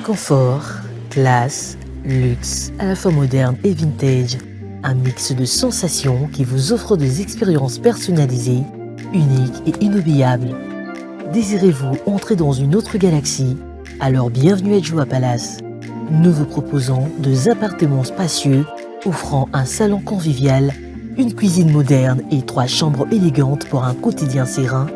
Confort, classe, luxe, à la fois moderne et vintage. Un mix de sensations qui vous offre des expériences personnalisées, uniques et inoubliables. Désirez-vous entrer dans une autre galaxie? Alors bienvenue à Joua Palace. Nous vous proposons deux appartements spacieux offrant un salon convivial, une cuisine moderne et 3 chambres élégantes pour un quotidien serein,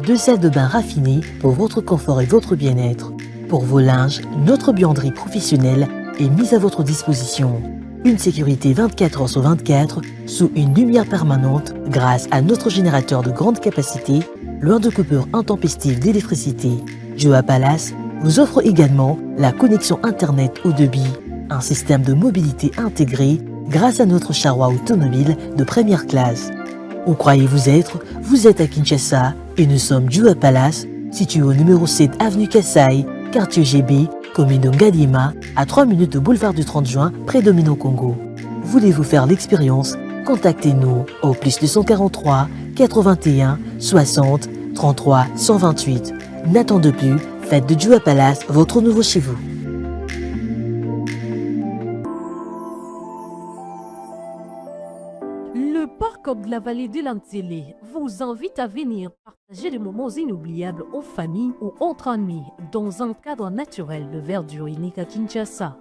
2 salles de bain raffinées pour votre confort et votre bien-être. Pour vos linges, notre buanderie professionnelle est mise à votre disposition. Une sécurité 24 heures sur 24 sous une lumière permanente grâce à notre générateur de grande capacité, loin de coupures intempestives d'électricité. Joua Palace vous offre également la connexion Internet haut débit, un système de mobilité intégré grâce à notre charroi automobile de première classe. Où croyez-vous être? Vous êtes à Kinshasa et nous sommes Joua Palace, situé au numéro 7 avenue Kassai, quartier GB, commune de Ngaliema, à 3 minutes de boulevard du 30 juin, près de Mino-Congo. Voulez-vous faire l'expérience? Contactez-nous au plus 243 81 60 33 128. N'attendez plus, faites de Joua Palace votre nouveau chez vous. Le parc de la vallée de l'Antélé vous invite à venir partager des moments inoubliables en famille ou entre amis dans un cadre naturel de verdure unique à Kinshasa.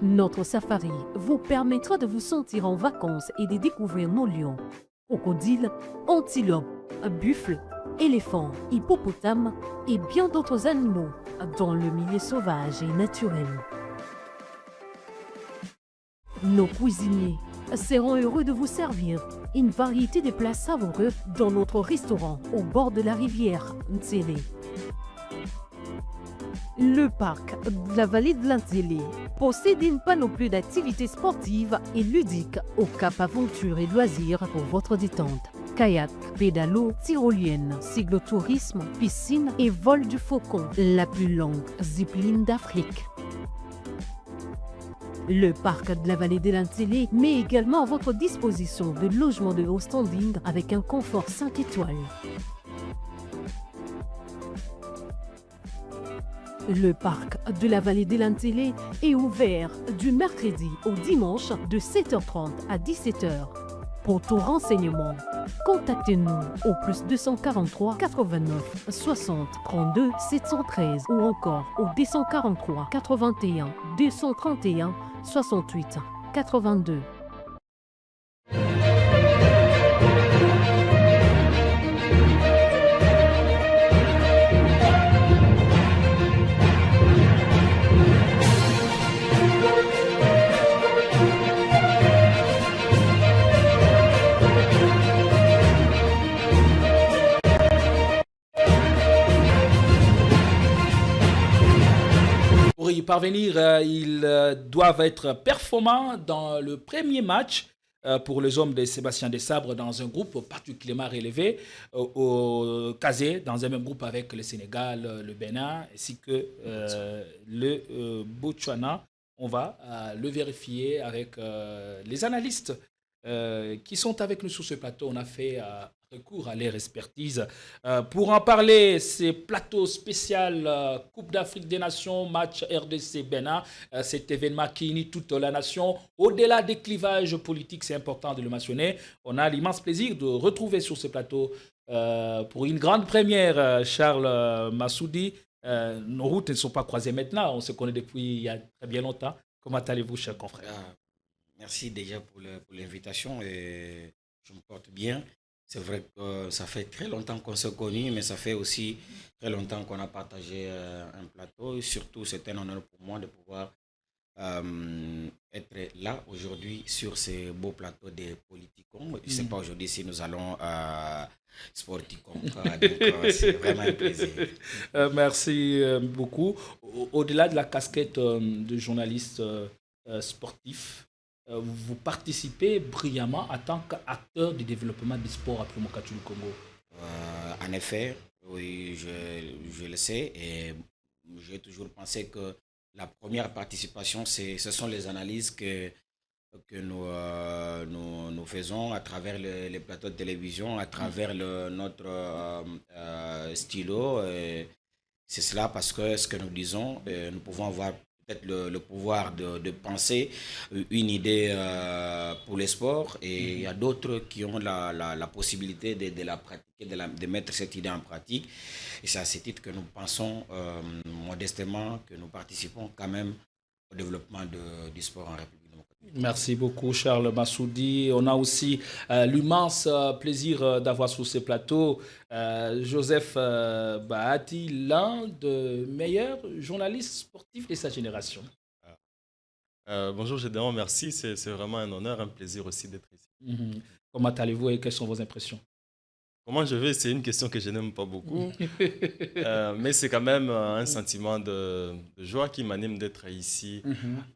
Notre safari vous permettra de vous sentir en vacances et de découvrir nos lions, crocodiles, antilopes, buffles, éléphants, hippopotames et bien d'autres animaux dans le milieu sauvage et naturel. Nos cuisiniers seront heureux de vous servir une variété de plats savoureux dans notre restaurant au bord de la rivière Ntsélé. Le parc de la vallée de l'Antélé possède une panoplie d'activités sportives et ludiques au cap aventure et loisirs pour votre détente. Kayak, pédalo, tyrolienne, cyclotourisme, piscine et vol du faucon, la plus longue zipline d'Afrique. Le parc de la vallée de l'Antélé met également à votre disposition de logements de haut standing avec un confort 5 étoiles. Le parc de la vallée de l'Antélé est ouvert du mercredi au dimanche de 7h30 à 17h. Pour tout renseignement, contactez-nous au plus 243 89 60 32 713 ou encore au 243 81 231 68 82. Pour y parvenir, ils doivent être performants dans le premier match pour les hommes de Sébastien Desabre dans un groupe particulièrement relevé, au Kazé, dans un même groupe avec le Sénégal, le Bénin, ainsi que le Botswana. On va le vérifier avec les analystes qui sont avec nous sur ce plateau. On a fait recours à leur expertise. Pour en parler, c'est plateau spécial Coupe d'Afrique des Nations, match RDC-Bénin, cet événement qui unit toute la nation. Au-delà des clivages politiques, c'est important de le mentionner. On a l'immense plaisir de retrouver sur ce plateau pour une grande première Charles Massoudi. Nos routes ne sont pas croisées maintenant, on se connaît depuis il y a très bien longtemps. Comment allez-vous, cher confrère? Merci déjà pour l'invitation et je me porte bien. C'est vrai que ça fait très longtemps qu'on s'est connus, mais ça fait aussi très longtemps qu'on a partagé un plateau. Et surtout, c'est un honneur pour moi de pouvoir être là aujourd'hui sur ce beau plateau des Politicons. Je ne sais pas aujourd'hui si nous allons à Sporticon. Donc, c'est vraiment un plaisir. Merci beaucoup. Au-delà de la casquette de journaliste sportif, vous participez brillamment en tant qu'acteur du développement du sport à Promokatu du Congo. En effet, oui, je le sais et j'ai toujours pensé que la première participation, ce sont les analyses que nous faisons à travers les plateaux de télévision, à travers notre stylo. C'est cela parce que ce que nous disons, nous pouvons avoir peut-être le pouvoir de penser une idée pour les sports et il y a d'autres qui ont la possibilité de la pratiquer, de mettre cette idée en pratique. Et c'est à ce titre que nous pensons modestement que nous participons quand même au développement du sport en République démocratique. Merci beaucoup, Charles Massoudi. On a aussi l'immense plaisir d'avoir sur ce plateau Joseph Bahati, l'un des meilleurs journalistes sportifs de sa génération. Bonjour Gédéon, merci. C'est vraiment un honneur, un plaisir aussi d'être ici. Comment allez-vous et quelles sont vos impressions? Comment je vais, c'est une question que je n'aime pas beaucoup, mais c'est quand même un sentiment de joie qui m'anime d'être ici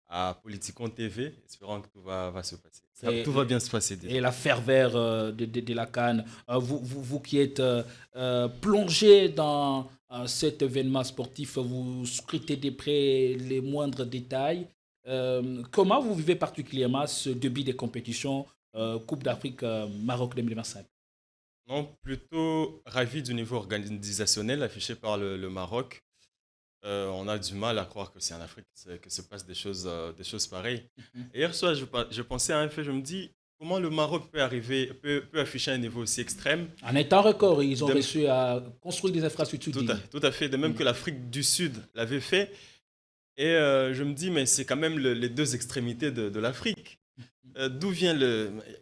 à Politicon TV, espérant que tout va se passer. Tout va bien se passer. Déjà. Et la ferveur de la CAN, vous qui êtes plongé dans cet événement sportif, vous scrutez de près les moindres détails. Comment vous vivez particulièrement ce début des compétitions Coupe d'Afrique Maroc 2025? Non, plutôt ravi du niveau organisationnel affiché par le Maroc. On a du mal à croire que c'est en Afrique que se passent des choses pareilles. Et hier soir, je pensais à un fait, je me dis, comment le Maroc peut afficher un niveau aussi extrême. En étant record, ils ont réussi à construire des infrastructures. Tout à fait, de même que l'Afrique du Sud l'avait fait. Et je me dis, mais c'est quand même les deux extrémités de l'Afrique. D'où vient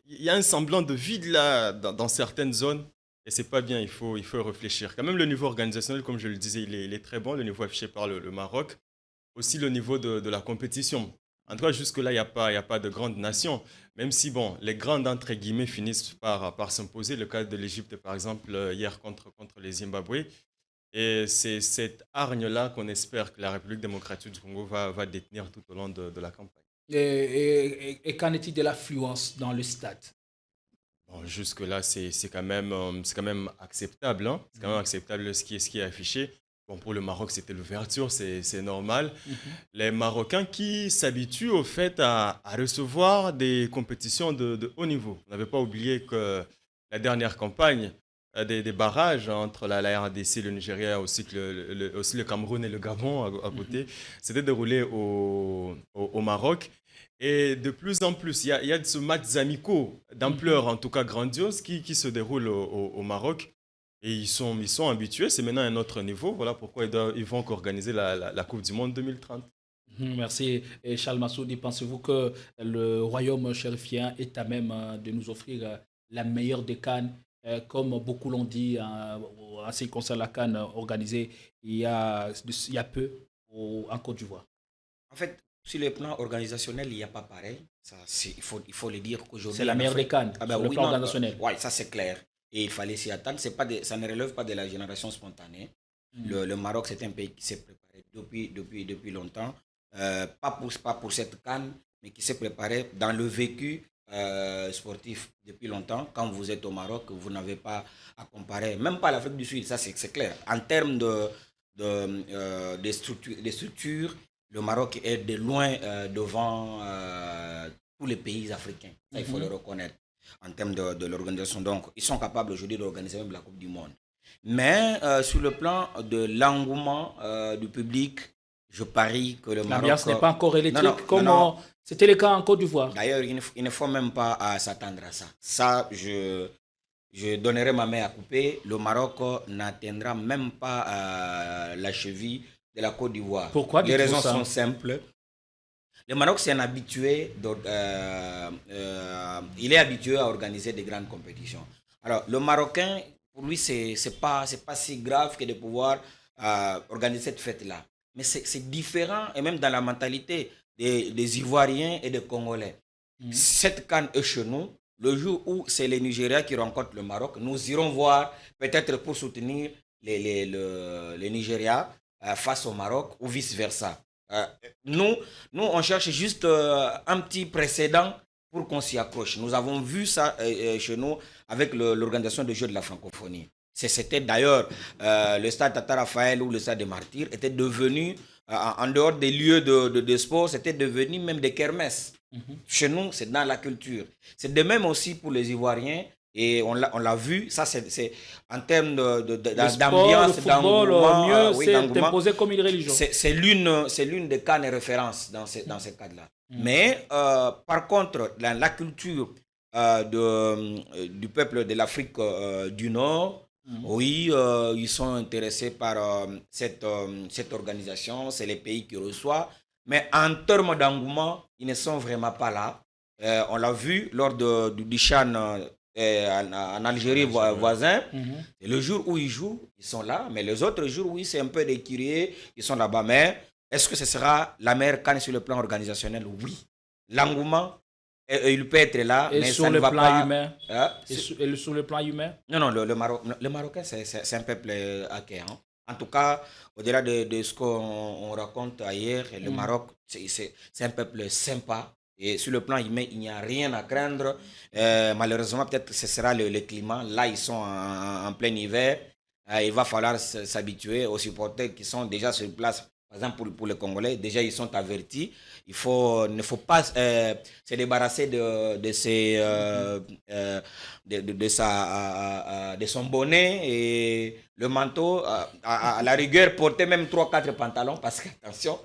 Il y a un semblant de vide là dans certaines zones et c'est pas bien, il faut réfléchir. Quand même le niveau organisationnel, comme je le disais, il est très bon, le niveau affiché par le Maroc. Aussi le niveau de la compétition. En tout cas, jusque-là, il n'y a pas de grandes nations. Même si, bon, les grandes, entre guillemets, finissent par s'imposer. Le cas de l'Égypte, par exemple, hier contre les Zimbabwe. Et c'est cette hargne-là qu'on espère que la République démocratique du Congo va détenir tout au long de la campagne. Et qu'en est-il de l'affluence dans le stade? Bon, jusque-là, c'est quand même acceptable. Hein? C'est quand même acceptable ce qui est affiché. Bon, pour le Maroc, c'était l'ouverture, c'est normal. Les Marocains qui s'habituent au fait à recevoir des compétitions de haut niveau. On n'avait pas oublié que la dernière campagne des barrages entre la RDC, le Nigeria, aussi le Cameroun et le Gabon à côté, s'était déroulé au Maroc. Et de plus en plus, il y a de ce matchs amicaux d'ampleur, en tout cas grandiose, qui se déroulent au Maroc. Et ils sont habitués, c'est maintenant un autre niveau. Voilà pourquoi ils vont organiser la Coupe du Monde 2030. Merci. Et Charles Massoudi, pensez-vous que le royaume chérifien est à même de nous offrir la meilleure des CAN, comme beaucoup l'ont dit en ce qui concerne la CAN organisée il y a peu en Côte d'Ivoire? En fait, sur le plan organisationnel, il n'y a pas pareil. Ça, il faut le dire qu'aujourd'hui. C'est la meilleure des CAN, sur le plan organisationnel. Oui, ça c'est clair. Et il fallait s'y attendre. Ça ne relève pas de la génération spontanée. Le Maroc, c'est un pays qui s'est préparé depuis longtemps. Pas pour cette CAN, mais qui s'est préparé dans le vécu sportif depuis longtemps. Quand vous êtes au Maroc, vous n'avez pas à comparer, même pas à l'Afrique du Sud, ça c'est clair. En termes de structures, le Maroc est de loin devant tous les pays africains. Ça, il faut le reconnaître. En termes de l'organisation. Donc, ils sont capables aujourd'hui d'organiser même la Coupe du Monde. Mais sur le plan de l'engouement du public, je parie que le Maroc... L'ambiance n'est pas encore électrique comme c'était le cas en Côte d'Ivoire. D'ailleurs, il ne faut même pas s'attendre à ça. Ça, je donnerai ma main à couper. Le Maroc n'atteindra même pas la cheville de la Côte d'Ivoire. Pourquoi? Les raisons sont simples. Le Maroc, c'est un habitué, il est habitué à organiser des grandes compétitions. Alors, le Marocain, pour lui, c'est pas si grave que de pouvoir organiser cette fête-là. Mais c'est différent, et même dans la mentalité des Ivoiriens et des Congolais. Cette CAN est chez nous. Le jour où c'est les Nigériens qui rencontrent le Maroc, nous irons voir, peut-être pour soutenir les Nigérias face au Maroc ou vice-versa. Nous, on cherche juste un petit précédent pour qu'on s'y accroche. Nous avons vu ça chez nous avec l'organisation des Jeux de la francophonie. C'était d'ailleurs le stade Tata Raphaël ou le stade des Martyrs était devenu, en dehors des lieux de sport, c'était devenu même des kermesses. Chez nous, c'est dans la culture. C'est de même aussi pour les Ivoiriens. Et on l'a vu, ça c'est en termes d'ambiance, d'engouement. Mieux, oui, c'est imposé comme une religion. C'est l'une des cas de référence dans ces cadres-là. Mais par contre, la culture du peuple de l'Afrique du Nord, oui, ils sont intéressés par cette organisation, c'est les pays qui reçoivent. Mais en termes d'engouement, ils ne sont vraiment pas là. On l'a vu lors du Chan en Algérie voisin. Et le jour où ils jouent, ils sont là. Mais les autres jours, oui, c'est un peu des curieux, ils sont là-bas. Mais est-ce que ce sera la meilleure CAN sur le plan organisationnel? Oui. L'engouement, il peut être là, et mais sur ça le ne va plan pas. Humain. Et sur le plan humain? Non, le Marocain, c'est un peuple accueillant. En tout cas, au-delà de ce qu'on raconte ailleurs, le Maroc, c'est un peuple sympa. Et sur le plan humain, il n'y a rien à craindre. Malheureusement, peut-être que ce sera le climat. Là, ils sont en plein hiver. Il va falloir s'habituer aux supporters qui sont déjà sur place. Par exemple, pour les Congolais, déjà, ils sont avertis. Il ne faut pas se débarrasser de son bonnet et le manteau. À la rigueur, porter même 3-4 pantalons parce que, attention,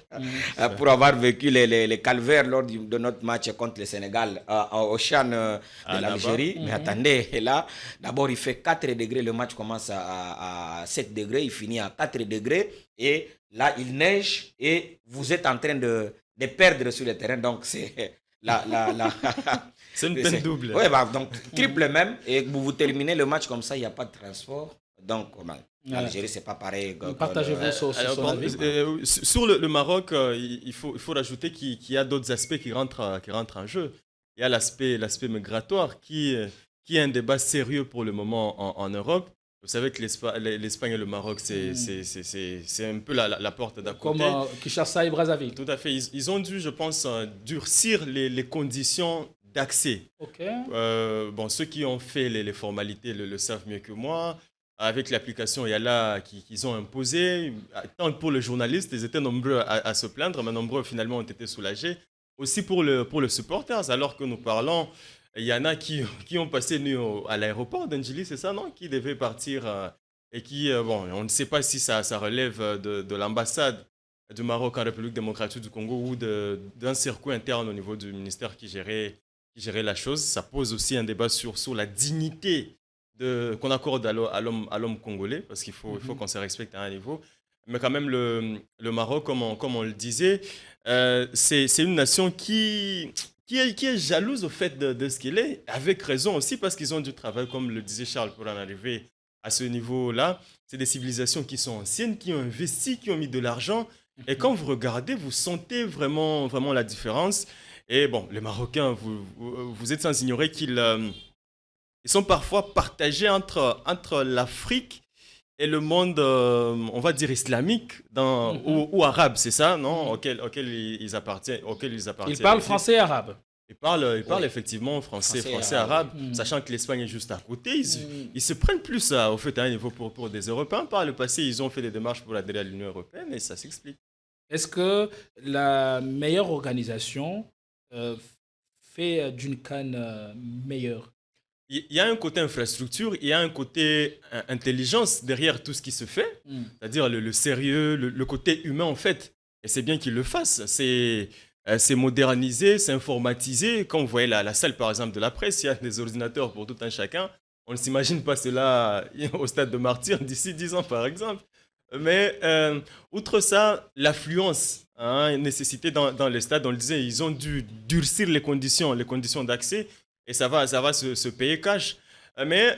pour avoir vécu les calvaires lors de notre match contre le Sénégal au Chan de l'Algérie. Mais attendez, là, d'abord, il fait 4 degrés. Le match commence à 7 degrés. Il finit à 4 degrés. Et là, il neige et vous êtes en train de perdre sur le terrain. Donc, c'est c'est une peine double. Oui, donc triple même. Et vous terminez le match comme ça, il n'y a pas de transport. Donc, l'Algérie, c'est pas pareil. Partagez-vous sur son avis. Sur le Maroc, il faut rajouter qu'il y a d'autres aspects qui rentrent en jeu. Il y a l'aspect migratoire qui est un débat sérieux pour le moment en Europe. Vous savez que l'Espagne et le Maroc, c'est un peu la porte d'à côté. Comme Kinshasa et Brazzaville. Tout à fait. Ils ont dû, je pense, durcir les conditions d'accès. Okay. Bon, ceux qui ont fait les formalités le savent mieux que moi. Avec l'application Yala qu'ils ont imposée, tant pour les journalistes, ils étaient nombreux à se plaindre, mais nombreux finalement ont été soulagés. Aussi pour le supporters, alors que nous parlons... Il y en a qui ont passé nuit à l'aéroport d'Angeli, c'est ça, non? Qui devaient partir et qui, on ne sait pas si ça relève de l'ambassade du Maroc en République démocratique du Congo ou d'un circuit interne au niveau du ministère qui gérait la chose. Ça pose aussi un débat sur la dignité qu'on accorde à l'homme congolais, parce qu'il faut qu'on se respecte à un niveau. Mais quand même, le Maroc, comme on le disait, c'est une nation qui est jalouse au fait de ce qu'il est, avec raison aussi, parce qu'ils ont du travail, comme le disait Charles, pour en arriver à ce niveau-là. C'est des civilisations qui sont anciennes, qui ont investi, qui ont mis de l'argent. Et quand vous regardez, vous sentez vraiment, vraiment la différence. Et bon, les Marocains, vous êtes sans ignorer qu'ils sont parfois partagés entre l'Afrique et le monde, on va dire, islamique ou arabe, c'est ça, non, auquel ils appartiennent. Ils parlent français et arabe. Ils parlent effectivement français arabe, sachant que l'Espagne est juste à côté. Ils se prennent plus au fait à un niveau pour des Européens. Par le passé, ils ont fait des démarches pour adhérer à l'Union européenne et ça s'explique. Est-ce que la meilleure organisation fait d'une CAN meilleure? Il y a un côté infrastructure, il y a un côté intelligence derrière tout ce qui se fait, c'est-à-dire le sérieux, le côté humain en fait. Et c'est bien qu'ils le fassent. C'est modernisé, c'est informatisé. Quand vous voyez la salle par exemple de la presse, il y a des ordinateurs pour tout un chacun. On ne s'imagine pas cela au stade de Martyrs d'ici 10 ans par exemple. Mais outre ça, l'affluence nécessitée dans les stades, on le disait, ils ont dû durcir les conditions d'accès. Et ça va se payer cash. Mais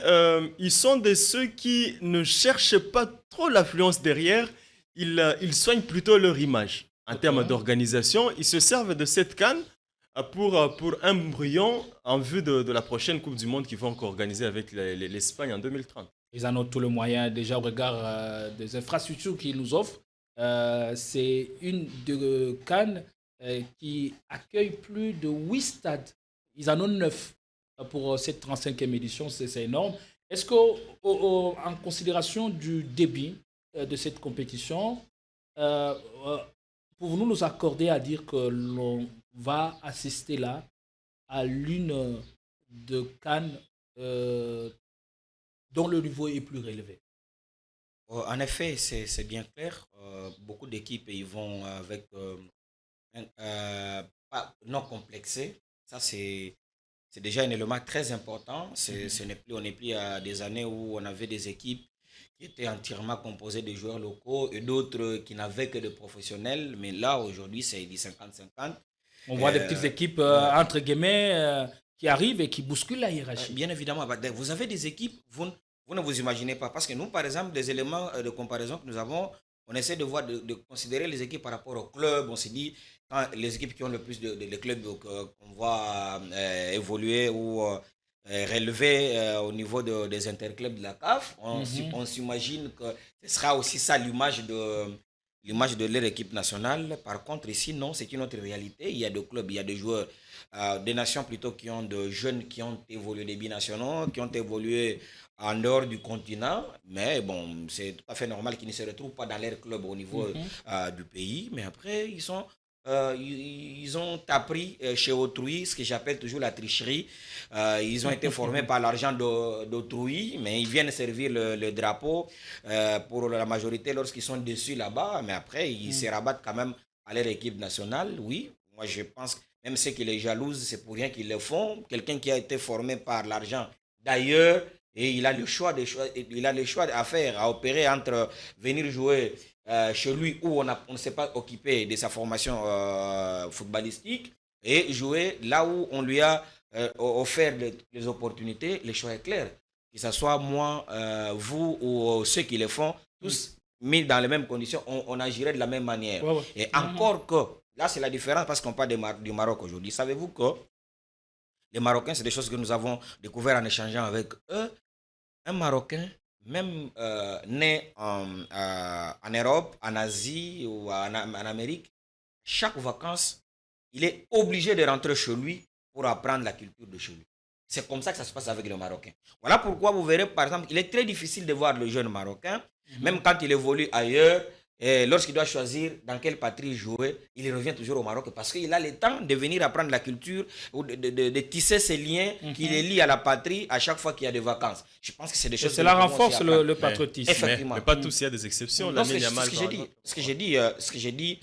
ils sont de ceux qui ne cherchent pas trop l'affluence derrière. Ils soignent plutôt leur image. En termes d'organisation, ils se servent de cette CAN pour un brouillon en vue de la prochaine Coupe du Monde qu'ils vont encore organiser avec l'Espagne en 2030. Ils en ont tous les moyens déjà au regard des infrastructures qu'ils nous offrent. C'est une de CAN qui accueille plus de 8 stades. Ils en ont 9 pour cette 35e édition, c'est énorme. Est-ce que, en considération du débit de cette compétition, euh, euh, pouvons-nous nous accorder à dire que l'on va assister là à l'une de Cannes dont le niveau est plus relevé? En effet, c'est bien clair. Beaucoup d'équipes ils vont avec non complexé. Ça, c'est déjà un élément très important. On n'est plus à des années où on avait des équipes qui étaient entièrement composées de joueurs locaux et d'autres qui n'avaient que des professionnels. Mais là, aujourd'hui, c'est du 50-50. On voit des petites équipes, entre guillemets, qui arrivent et qui bousculent la hiérarchie. Bien évidemment, vous avez des équipes, vous ne vous imaginez pas. Parce que nous, par exemple, des éléments de comparaison que nous avons, on essaie de voir, de considérer les équipes par rapport au club. On s'est dit, quand les équipes qui ont le plus de clubs qu'on voit évoluer ou relever au niveau des interclubs de la CAF, on s'imagine que ce sera aussi ça l'image de leur équipe nationale. Par contre, ici, non, c'est une autre réalité. Il y a des clubs, il y a des joueurs, des nations plutôt qui ont de jeunes qui ont évolué des binationaux, qui ont évolué en dehors du continent. Mais bon, c'est tout à fait normal qu'ils ne se retrouvent pas dans leur club au niveau du pays. Mais après, ils ont appris chez autrui ce que j'appelle toujours la tricherie. Ils ont été formés par l'argent d'autrui, mais ils viennent servir le drapeau pour la majorité lorsqu'ils sont déçus là-bas. Mais après, ils se rabattent quand même à leur équipe nationale. Oui, moi je pense que même ceux qui les jalousent, c'est pour rien qu'ils le font. Quelqu'un qui a été formé par l'argent d'ailleurs, et il a le choix à faire, à opérer entre venir jouer chez lui où on ne s'est pas occupé de sa formation footballistique et jouer là où on lui a offert les opportunités. Le choix est clair. Que ce soit moi, vous ou ceux qui le font, tous mis dans les mêmes conditions, on agirait de la même manière. Ouais. Et encore que, là c'est la différence parce qu'on parle du Maroc aujourd'hui. Savez-vous que les Marocains, c'est des choses que nous avons découvert en échangeant avec eux. Un Marocain, même né en Europe, en Asie ou en Amérique, chaque vacances, il est obligé de rentrer chez lui pour apprendre la culture de chez lui. C'est comme ça que ça se passe avec les Marocains. Voilà pourquoi vous verrez, par exemple, il est très difficile de voir le jeune Marocain, même quand il évolue ailleurs, et lorsqu'il doit choisir dans quelle patrie jouer, il revient toujours au Maroc parce qu'il a le temps de venir apprendre la culture ou de tisser ces liens qui les lient à la patrie à chaque fois qu'il y a des vacances. Je pense que c'est des choses. Cela renforce le patriotisme. Effectivement. Mais pas tous, il y a des exceptions. Non, ce que j'ai dit,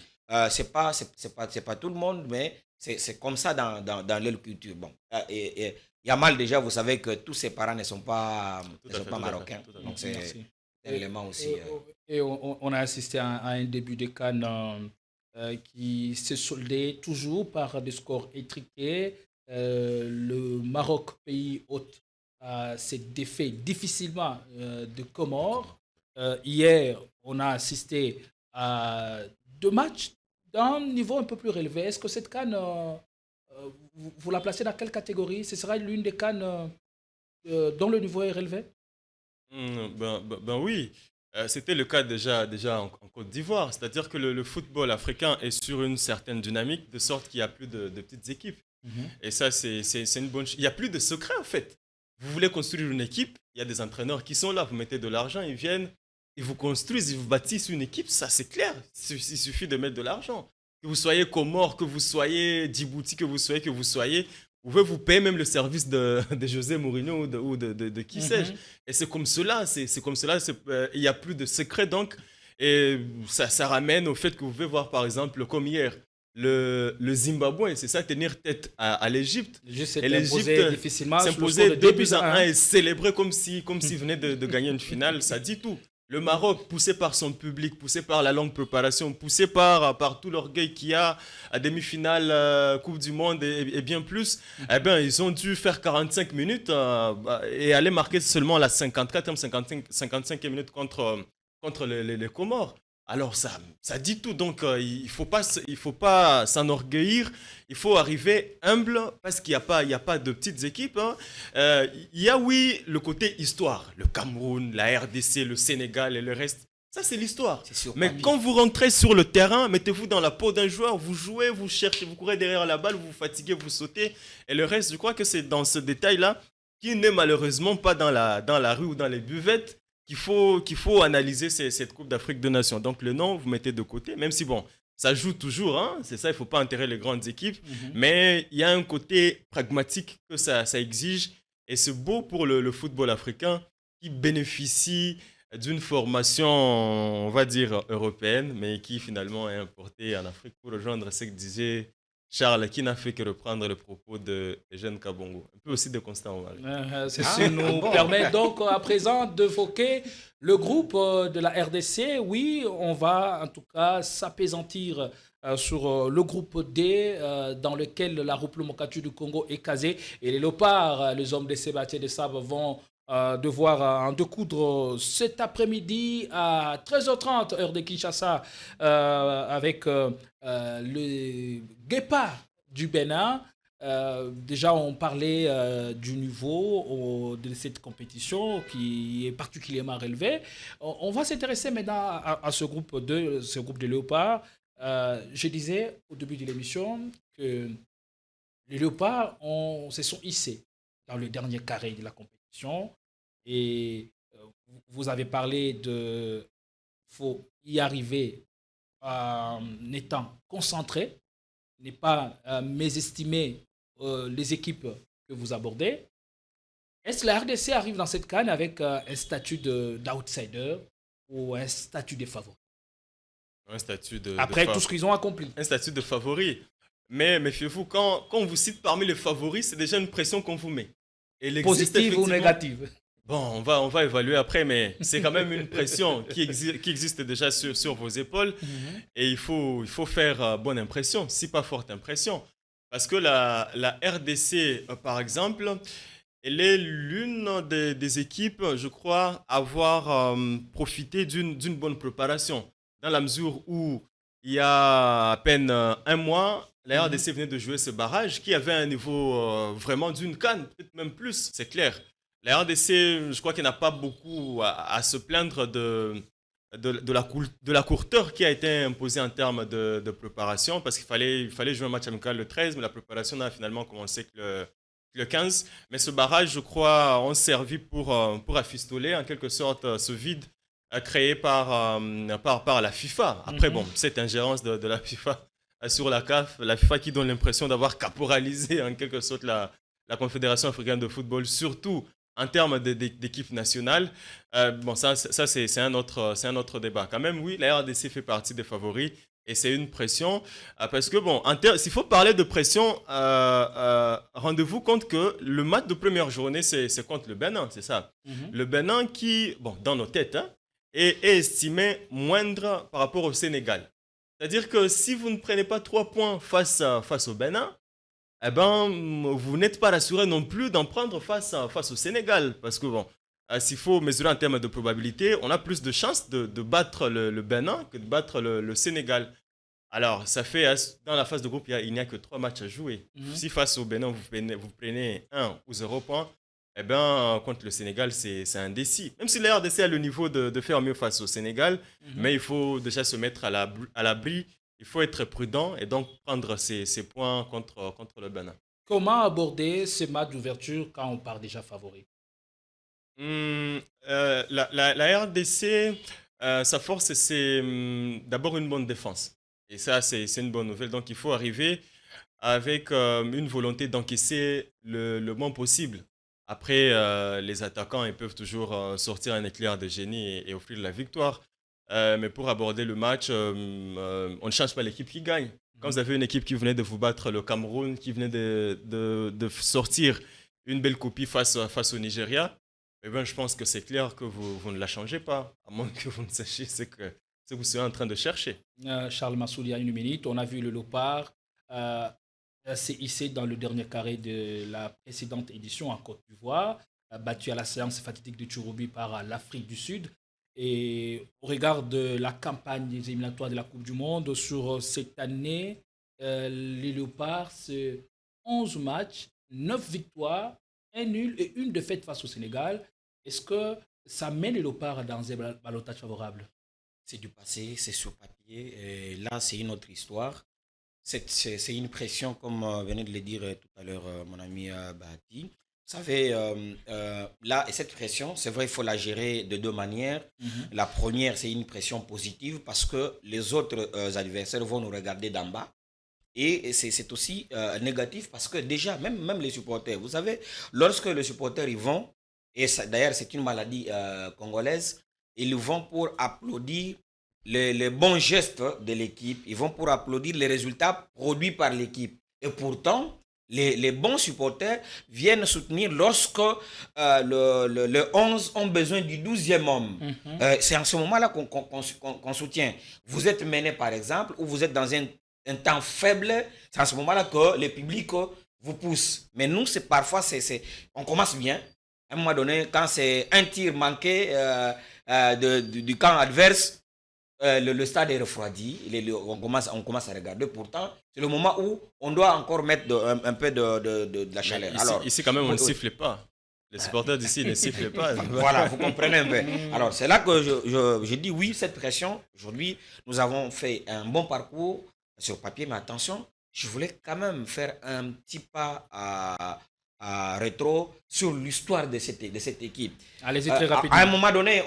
c'est pas tout le monde, mais c'est comme ça dans leur culture. Bon, et Yamal déjà, vous savez que tous ses parents ne sont pas marocains, donc c'est un élément aussi. Et on a assisté à un début de CAN qui s'est soldé toujours par des scores étriqués. Le Maroc, pays hôte, s'est défait difficilement de Comores. Hier, on a assisté à 2 matchs d'un niveau un peu plus relevé. Est-ce que cette CAN, vous la placez dans quelle catégorie? Ce sera l'une des CAN dont le niveau est relevé? Ben oui. C'était le cas déjà en Côte d'Ivoire. C'est-à-dire que le football africain est sur une certaine dynamique, de sorte qu'il n'y a plus de petites équipes. Et ça, c'est une bonne chose. Il n'y a plus de secret, en fait. Vous voulez construire une équipe, il y a des entraîneurs qui sont là, vous mettez de l'argent, ils viennent, ils vous construisent, ils vous bâtissent une équipe, ça c'est clair. Il suffit de mettre de l'argent. Que vous soyez Comores, que vous soyez Djibouti, que vous soyez, vous pouvez vous payer même le service de José Mourinho ou de qui sais-je. Et c'est comme cela, il n'y a plus de secret donc. Et ça ramène au fait que vous pouvez voir par exemple, comme hier, le Zimbabwe, c'est ça, tenir tête à l'Égypte. Et l'Égypte difficilement s'imposer 2-1 et célébrer comme s'il venait de gagner une finale, ça dit tout. Le Maroc, poussé par son public, poussé par la longue préparation, poussé par tout l'orgueil qu'il y a à demi-finale Coupe du Monde et bien plus, eh bien, ils ont dû faire 45 minutes et aller marquer seulement la 55e minute contre les Comores. Alors ça dit tout, donc il faut pas s'enorgueillir, il faut arriver humble parce qu'il n'y a pas de petites équipes. Il y a oui le côté histoire, le Cameroun, la RDC, le Sénégal et le reste, ça c'est l'histoire. Mais quand vous rentrez sur le terrain, mettez-vous dans la peau d'un joueur, vous jouez, vous cherchez, vous courez derrière la balle, vous vous fatiguez, vous sautez et le reste, je crois que c'est dans ce détail-là qui n'est malheureusement pas dans la rue ou dans les buvettes qu'il faut analyser cette Coupe d'Afrique des Nations. Donc le nom, vous mettez de côté, même si bon, ça joue toujours, hein, c'est ça, il ne faut pas enterrer les grandes équipes, mais il y a un côté pragmatique que ça exige, et c'est beau pour le football africain qui bénéficie d'une formation, on va dire, européenne, mais qui finalement est importée en Afrique pour rejoindre ce que disait Charles, qui n'a fait que reprendre le propos de Eugène Kabongo. Un peu aussi de Constant Omar. Ceci nous permet donc à présent d'évoquer le groupe de la RDC. Oui, on va en tout cas s'apaisantir sur le groupe D dans lequel la Rouple Mokatu du Congo est casée. Et les Léopards, les hommes des Sébastien des Sables, vont devoir en découdre cet après-midi à 13h30 heure de Kinshasa avec le Guépard du Bénin. Déjà, on parlait du niveau de cette compétition qui est particulièrement relevé. On va s'intéresser maintenant à ce groupe de Léopards. Je disais au début de l'émission que les Léopards se sont hissés dans le dernier carré de la compétition. Et vous avez parlé de faut y arriver en étant concentré, ne pas mésestimer les équipes que vous abordez. Est-ce que la RDC arrive dans cette CAN avec un statut d'outsider ou un statut de favori? Un statut après tout ce qu'ils ont accompli. Un statut de favori. Mais méfiez-vous, quand on vous cite parmi les favoris, c'est déjà une pression qu'on vous met. Positive ou négative? Bon, on va évaluer après, mais c'est quand même une pression qui existe déjà sur vos épaules. Et il faut faire bonne impression, si pas forte impression. Parce que la RDC, par exemple, elle est l'une des équipes, je crois, à avoir profité d'une bonne préparation. Dans la mesure où, il y a à peine un mois, la RDC venait de jouer ce barrage qui avait un niveau vraiment d'une CAN, peut-être même plus, c'est clair. La RDC, je crois qu'elle n'a pas beaucoup à se plaindre de la courteur qui a été imposée en termes de préparation, parce qu'il fallait jouer un match amical le 13, mais la préparation n'a finalement commencé que le 15. Mais ce barrage, je crois, a servi pour afistoler en quelque sorte ce vide créé par la FIFA. Après, bon, cette ingérence de la FIFA sur la CAF, la FIFA qui donne l'impression d'avoir caporalisé en quelque sorte la Confédération africaine de football, surtout en termes d'équipe nationale. Bon, ça c'est un autre débat. Quand même, oui, la RDC fait partie des favoris et c'est une pression parce que, bon, s'il faut parler de pression, rendez-vous compte que le match de première journée, c'est contre le Bénin, c'est ça. Le Bénin qui, bon, dans nos têtes, hein, est estimé moindre par rapport au Sénégal. C'est-à-dire que si vous ne prenez pas 3 points face au Bénin, eh ben, vous n'êtes pas rassuré non plus d'en prendre face au Sénégal. Parce que, bon, s'il faut mesurer en termes de probabilité, on a plus de chances de battre le Bénin que de battre le Sénégal. Alors, ça fait, dans la phase de groupe, il n'y a que 3 matchs à jouer. Si face au Bénin, vous prenez 1 ou 0 points, eh ben, contre le Sénégal, c'est indécis. Même si la RDC a le niveau de faire mieux face au Sénégal, mais il faut déjà se mettre à l'abri. Il faut être prudent et donc prendre ses points contre le Bénin. Comment aborder ce match d'ouverture quand on part déjà favori? La RDC, sa force, c'est d'abord une bonne défense. Et ça, c'est une bonne nouvelle. Donc, il faut arriver avec une volonté d'encaisser le moins possible. Après, les attaquants, ils peuvent toujours sortir un éclair de génie et offrir la victoire. Mais pour aborder le match, on ne change pas l'équipe qui gagne. Quand vous avez une équipe qui venait de vous battre le Cameroun, qui venait de sortir une belle copie face au Nigeria, eh bien, je pense que c'est clair que vous ne la changez pas, à moins que vous ne sachiez ce que vous serez en train de chercher. Charles Massouli, à 1 minute, on a vu le Léopard s'est hissé dans le dernier carré de la précédente édition en Côte d'Ivoire, battu à la séance fatidique de Turubi par l'Afrique du Sud. Et au regard de la campagne des éliminatoires de la Coupe du Monde, sur cette année, les Léopards, c'est 11 matchs, 9 victoires, 1 nul et 1 défaite face au Sénégal. Est-ce que ça mène les Léopards dans un ballottage favorable? C'est du passé, c'est sur papier. Et là, c'est une autre histoire. C'est une pression, comme venait de le dire tout à l'heure mon ami Bahati. savez, là, et cette pression, c'est vrai, il faut la gérer de deux manières. La première, c'est une pression positive parce que les autres adversaires vont nous regarder d'en bas. Et c'est aussi négatif parce que déjà, même les supporters, vous savez, lorsque les supporters ils vont, et d'ailleurs c'est une maladie congolaise, ils vont pour applaudir les bons gestes de l'équipe, ils vont pour applaudir les résultats produits par l'équipe. Et pourtant, les bons supporters viennent soutenir lorsque le 11 ont besoin du 12e homme. C'est en ce moment-là qu'on soutient. Vous êtes mené par exemple, ou vous êtes dans un temps faible, c'est en ce moment-là que le public vous pousse. Mais nous, c'est parfois, on commence bien. À un moment donné, quand c'est un tir manqué du camp adverse, le stade est refroidi, on commence à regarder. Pourtant, c'est le moment où on doit encore mettre un peu de la chaleur. Ici, quand même, on ne siffle pas. Les supporters d'ici ne sifflent pas. Voilà, vous comprenez un peu. Alors, c'est là que je dis oui, cette pression. Aujourd'hui, nous avons fait un bon parcours sur papier, mais attention, je voulais quand même faire un petit pas à rétro sur l'histoire de cette équipe. Allez-y très rapidement. À un moment donné,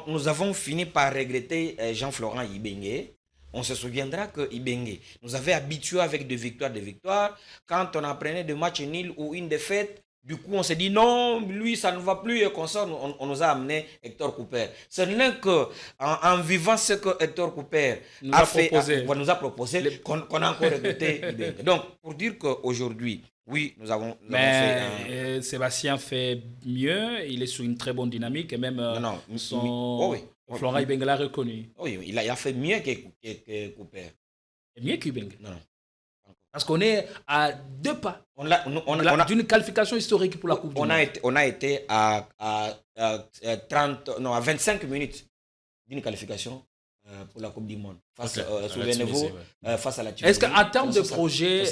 nous avons fini par regretter Jean-Florent Ibenge. On se souviendra que Ibenge nous avait habitués avec des victoires. Quand on apprenait de matchs nuls ou une défaite, du coup, on s'est dit non, lui, ça ne va plus. Et comme ça, on nous a amené Hector Cooper. Ce n'est qu'en vivant ce que Hector Cooper nous a proposé qu'on a encore regretté Ibenge. Donc, pour dire qu'aujourd'hui, oui, nous avons fait Sébastien fait mieux, il est sur une très bonne dynamique et même Florent Ibenge l'a reconnu. Oui, il a fait mieux que Cooper. Mieux qu'Ibenge? Non. Parce qu'on est à 2 pas d'une qualification historique pour la Coupe du Monde. On a été à 25 minutes d'une qualification pour la Coupe du Monde. Souvenez-vous, face à la Tunisie. Est-ce qu'en termes de projet,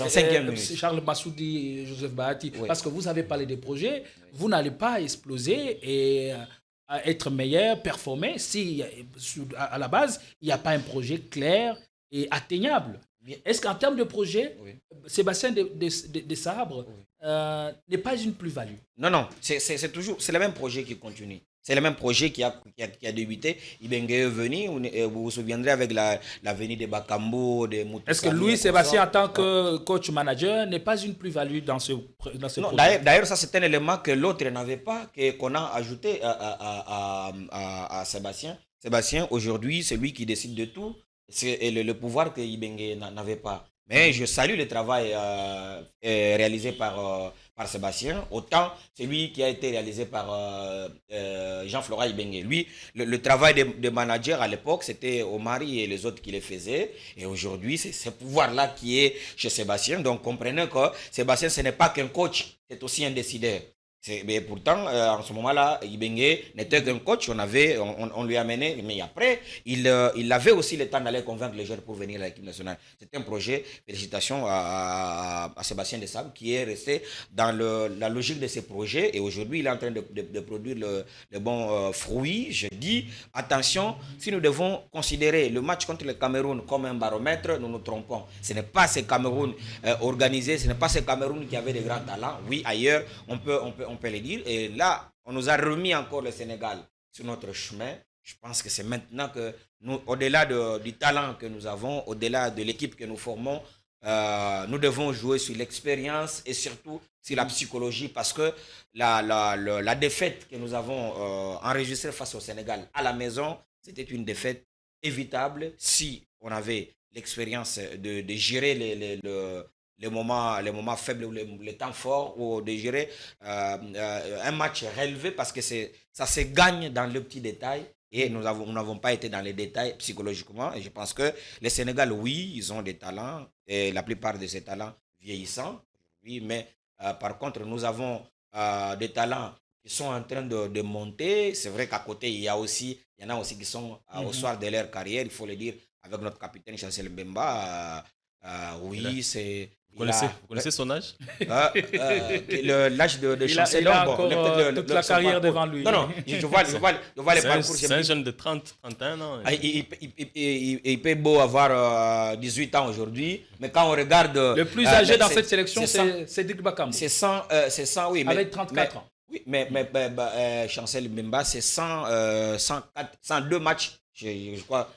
Charles Massoudi et Joseph Bahati, parce que vous avez parlé des projets, vous n'allez pas exploser et être meilleur, performer, si à la base, il n'y a pas un projet clair et atteignable. Est-ce qu'en termes de projet, Sébastien de Sabre n'est pas une plus-value? Non, c'est le même projet qui continue. C'est le même projet qui a débuté. Ibenge est venu, vous vous souviendrez, avec la venue de Bakambo, de Moutou. Est-ce que Louis-Sébastien, en tant que coach-manager, n'est pas une plus-value dans ce projet? D'ailleurs, ça c'est un élément que l'autre n'avait pas, qu'on a ajouté à Sébastien. Sébastien, aujourd'hui, c'est lui qui décide de tout. C'est le pouvoir que Ibenge n'avait pas. Mais je salue le travail réalisé par Sébastien, autant celui qui a été réalisé par Jean-Florent Ibenge. Lui, le travail de manager à l'époque, c'était Omari et les autres qui le faisaient. Et aujourd'hui, c'est ce pouvoir-là qui est chez Sébastien. Donc, comprenez que Sébastien, ce n'est pas qu'un coach, c'est aussi un décideur. Mais pourtant, en ce moment-là, Ibenge n'était qu'un coach, on lui a mené, mais après, il avait aussi le temps d'aller convaincre les joueurs pour venir à l'équipe nationale. C'était un projet, félicitations à Sébastien de Sabre, qui est resté dans la logique de ses projets, et aujourd'hui, il est en train de produire le bon fruit. Je dis, attention, si nous devons considérer le match contre le Cameroun comme un baromètre, nous nous trompons. Ce n'est pas ce Cameroun organisé, ce n'est pas ce Cameroun qui avait de grands talents. Oui, ailleurs, on peut le dire. Et là, on nous a remis encore le Sénégal sur notre chemin. Je pense que c'est maintenant que nous, au-delà du talent que nous avons, au-delà de l'équipe que nous formons, nous devons jouer sur l'expérience et surtout sur la psychologie, parce que la défaite que nous avons enregistrée face au Sénégal à la maison, c'était une défaite évitable si on avait l'expérience de gérer les moments faibles ou les temps forts, ou de gérer un match relevé, parce que ça se gagne dans le petit détail. Et nous n'avons pas été dans les détails psychologiquement. Et je pense que les Sénégal, oui, ils ont des talents, et la plupart de ces talents vieillissants. Oui, mais par contre, nous avons des talents qui sont en train de monter. C'est vrai qu'à côté, il y en a aussi qui sont au soir de leur carrière, il faut le dire, avec notre capitaine Chancel Mbemba. Oui, Vous connaissez son âge? L'âge de Chancel. Il a encore toute la carrière devant lui. Non, je vois les parcours. C'est un jeune de 31 ans. Il peut beau avoir 18 ans aujourd'hui, mais quand on regarde... Le plus âgé dans cette sélection, c'est Cédric Bakambu. C'est 100, oui. Avec 34 ans. Oui, mais Chancel Mbemba, c'est 102 matchs, je crois,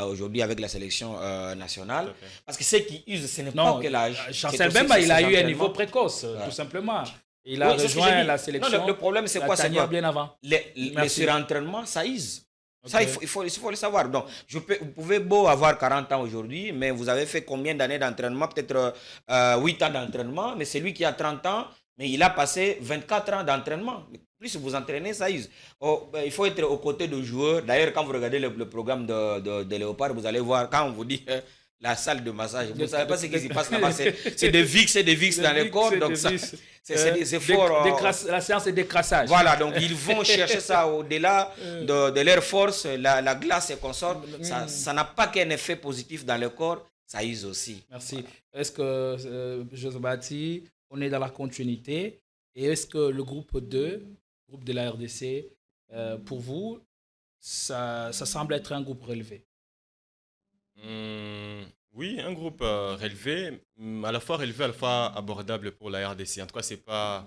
aujourd'hui avec la sélection nationale. Parce que ce qui use, ce n'est pas que l'âge. Chancel Mbemba, il a eu un niveau précoce, tout simplement. Il a rejoint la sélection. Non, le problème, c'est quoi? C'est bien avant. Les surentraînements, ça use. Ça, il faut le savoir. Donc, vous pouvez beau avoir 40 ans aujourd'hui, mais vous avez fait combien d'années d'entraînement? Peut-être 8 ans d'entraînement, mais c'est lui qui a 30 ans, mais il a passé 24 ans d'entraînement. Plus vous entraînez, ça use. Il faut être aux côtés de joueurs. D'ailleurs, quand vous regardez le programme de Léopard, vous allez voir, quand on vous dit la salle de massage, vous ne savez pas ce qui se passe là-bas. C'est des VIX dans le corps. Donc, c'est des efforts. La séance est décrassage. Voilà, donc ils vont chercher ça au-delà de leur force, la glace et consorts. Ça n'a pas qu'un effet positif dans le corps, ça use aussi. Merci. Est-ce que, José Bati, on est dans la continuité? Et est-ce que le groupe 2, groupe de la RDC, pour vous, ça semble être un groupe relevé? Oui, un groupe relevé, à la fois relevé, à la fois abordable pour la RDC. En tout cas, c'est pas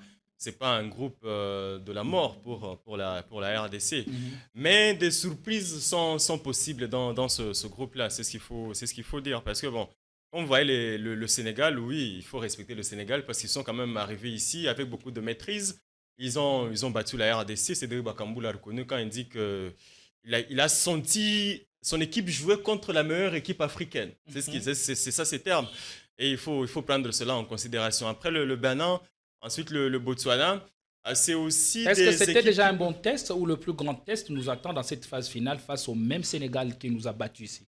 un groupe de la mort pour la RDC. Mais des surprises sont possibles dans ce groupe-là. C'est ce qu'il faut dire. Parce que bon, on voyait le Sénégal, oui, il faut respecter le Sénégal parce qu'ils sont quand même arrivés ici avec beaucoup de maîtrise. Ils ont battu la RDC. Cédric Bakambu l'a reconnu quand il dit qu'il a senti son équipe jouer contre la meilleure équipe africaine. C'est ça ses termes. Et il faut prendre cela en considération. Après le Bénin, ensuite le Botswana, c'est aussi Est-ce que c'était déjà un bon test ou le plus grand test nous attend dans cette phase finale face au même Sénégal qui nous a battus ici?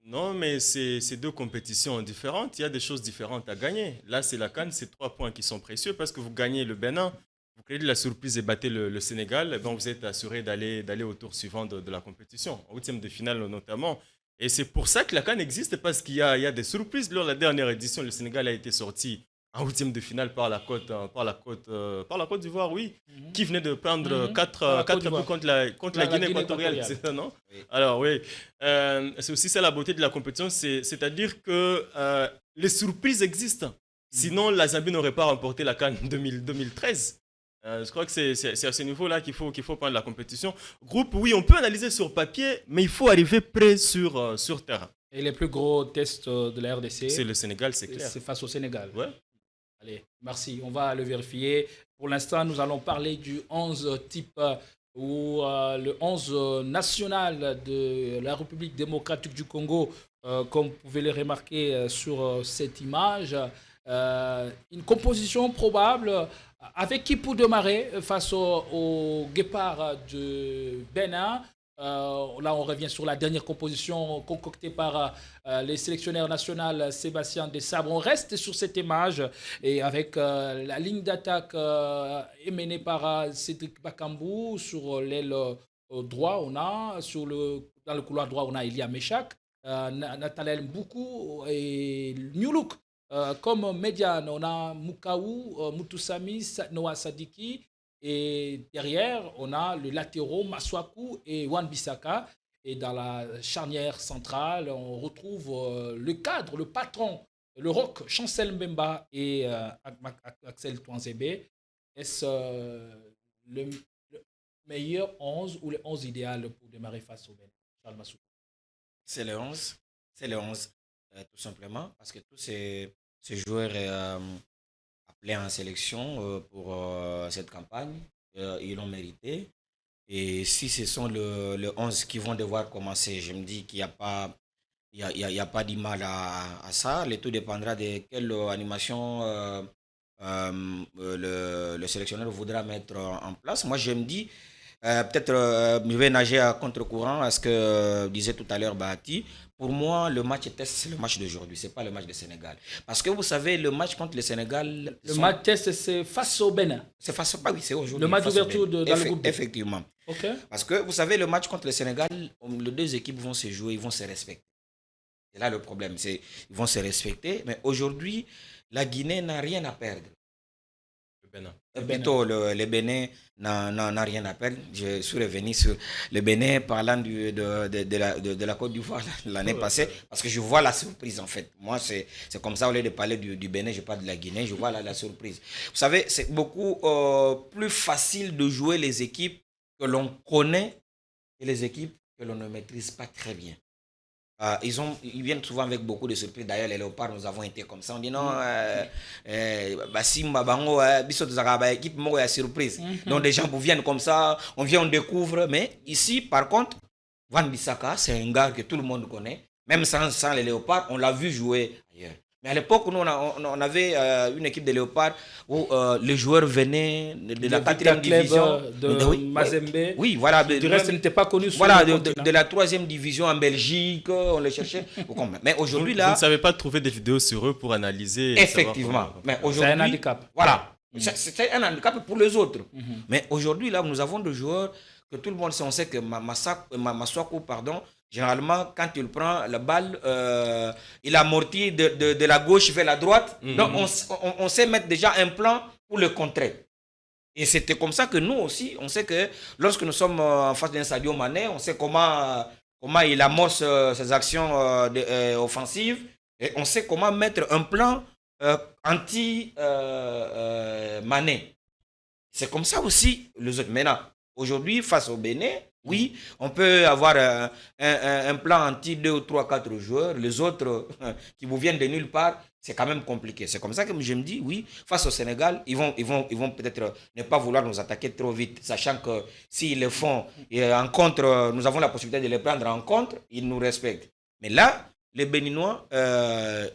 Non, mais c'est deux compétitions différentes. Il y a des choses différentes à gagner. Là, c'est la CAN, c'est 3 points qui sont précieux parce que vous gagnez le Bénin, vous créez de la surprise et battez le Sénégal, et bien vous êtes assuré d'aller au tour suivant de la compétition, en 8e de finale notamment. Et c'est pour ça que la CAN existe, parce qu'il y a des surprises. Lors de la dernière édition, le Sénégal a été sorti en 8e de finale par la Côte d'Ivoire, oui, qui venait de prendre 4 buts contre la Guinée équatoriale, c'est ça, non? Oui. Alors oui, c'est aussi ça la beauté de la compétition, c'est-à-dire que les surprises existent. Sinon, la Zambie n'aurait pas remporté la CAN 2013. Je crois que c'est à ce niveau-là qu'il faut prendre la compétition. Groupe, oui, on peut analyser sur papier, mais il faut arriver près sur terrain. Et les plus gros tests de la RDC? C'est le Sénégal, c'est clair. C'est face au Sénégal. Ouais. Allez, merci. On va le vérifier. Pour l'instant, nous allons parler du 11 type ou le 11 national de la République démocratique du Congo, comme vous pouvez le remarquer sur cette image. Une composition probable avec qui pour démarrer face au Guépard de Bénin. Là, on revient sur la dernière composition concoctée par les sélectionneurs nationaux Sébastien Desabre. On reste sur cette image et avec la ligne d'attaque émenée par Cédric Bakambu sur l'aile droit. Dans le couloir droit, on a Elia Meshak, Nathanaël Mboukou et New Look. Comme médiane, on a Mukaou, Mutusami, Noah Sadiki. Et derrière, on a le latéraux Maswaku et Wan-Bissaka. Et dans la charnière centrale, on retrouve le cadre, le patron, le roc, Chancel Mbemba et Axel Touanzebe. Est-ce le meilleur 11 ou le 11 idéal pour démarrer face au Bénin? Charles Massoukou. C'est le 11. C'est le 11, tout simplement, parce que tous ces joueurs appelés en sélection pour cette campagne, ils l'ont mérité. Et si ce sont le 11 qui vont devoir commencer, je me dis qu'il n'y a pas, de mal à ça. Le tout dépendra de quelle animation le sélectionneur voudra mettre en place. Moi, je me dis, peut-être je vais nager à contre-courant à ce que disait tout à l'heure Bahati. Pour moi, le match test, c'est le match d'aujourd'hui, ce n'est pas le match du Sénégal. Parce que vous savez, le match contre le Sénégal... Le match test, c'est face au Bénin. C'est face au... oui, c'est aujourd'hui. Le match d'ouverture dans le groupe. Effectivement. Okay. Parce que vous savez, le match contre le Sénégal, les deux équipes vont se jouer, ils vont se respecter. C'est là le problème, ils vont se respecter. Mais aujourd'hui, la Guinée n'a rien à perdre. Le Bénin. Plutôt, le Bénin n'a rien à perdre. Je suis revenu sur le Bénin parlant de la Côte d'Ivoire l'année passée, parce que je vois la surprise en fait. Moi, c'est comme ça, au lieu de parler du Bénin, je parle de la Guinée, je vois la surprise. Vous savez, c'est beaucoup plus facile de jouer les équipes que l'on connaît et les équipes que l'on ne maîtrise pas très bien. Ils viennent souvent avec beaucoup de surprises. D'ailleurs, les Léopards, nous avons été comme ça. On dit non, Simba Bango, Bissot Zagaba, équipe, moi, il y a surprise. Donc, des gens viennent comme ça, on vient, on découvre. Mais ici, par contre, Van Bissaka, c'est un gars que tout le monde connaît. Même sans les Léopards, on l'a vu jouer ailleurs. Mais à l'époque, nous, on avait une équipe de Léopards où les joueurs venaient de la 4e division. De Mazembe. Oui, voilà. Du reste, n'était pas connu sur voilà, le continent. de la 3e division en Belgique, on les cherchait. Mais aujourd'hui, là. Vous ne savez pas trouver des vidéos sur eux pour analyser. Effectivement. Mais c'est un handicap. Voilà. C'est un handicap pour les autres. Mais aujourd'hui, là, nous avons des joueurs que tout le monde sait. On sait que Maswako, pardon, généralement, quand il prend la balle, il amortit de la gauche vers la droite. Donc, on sait mettre déjà un plan pour le contrer. Et c'était comme ça que nous aussi, on sait que lorsque nous sommes en face d'un Sadio Mané, on sait comment il amorce ses actions offensives. Et on sait comment mettre un plan anti-Mané. C'est comme ça aussi les autres. Maintenant, aujourd'hui, face au Bénin, oui, on peut avoir un plan anti 2 ou 3, 4 joueurs. Les autres qui vous viennent de nulle part, c'est quand même compliqué. C'est comme ça que je me dis, oui, face au Sénégal, ils vont peut-être ne pas vouloir nous attaquer trop vite, sachant que s'ils le font en contre, nous avons la possibilité de les prendre en contre, ils nous respectent. Mais là, les Béninois,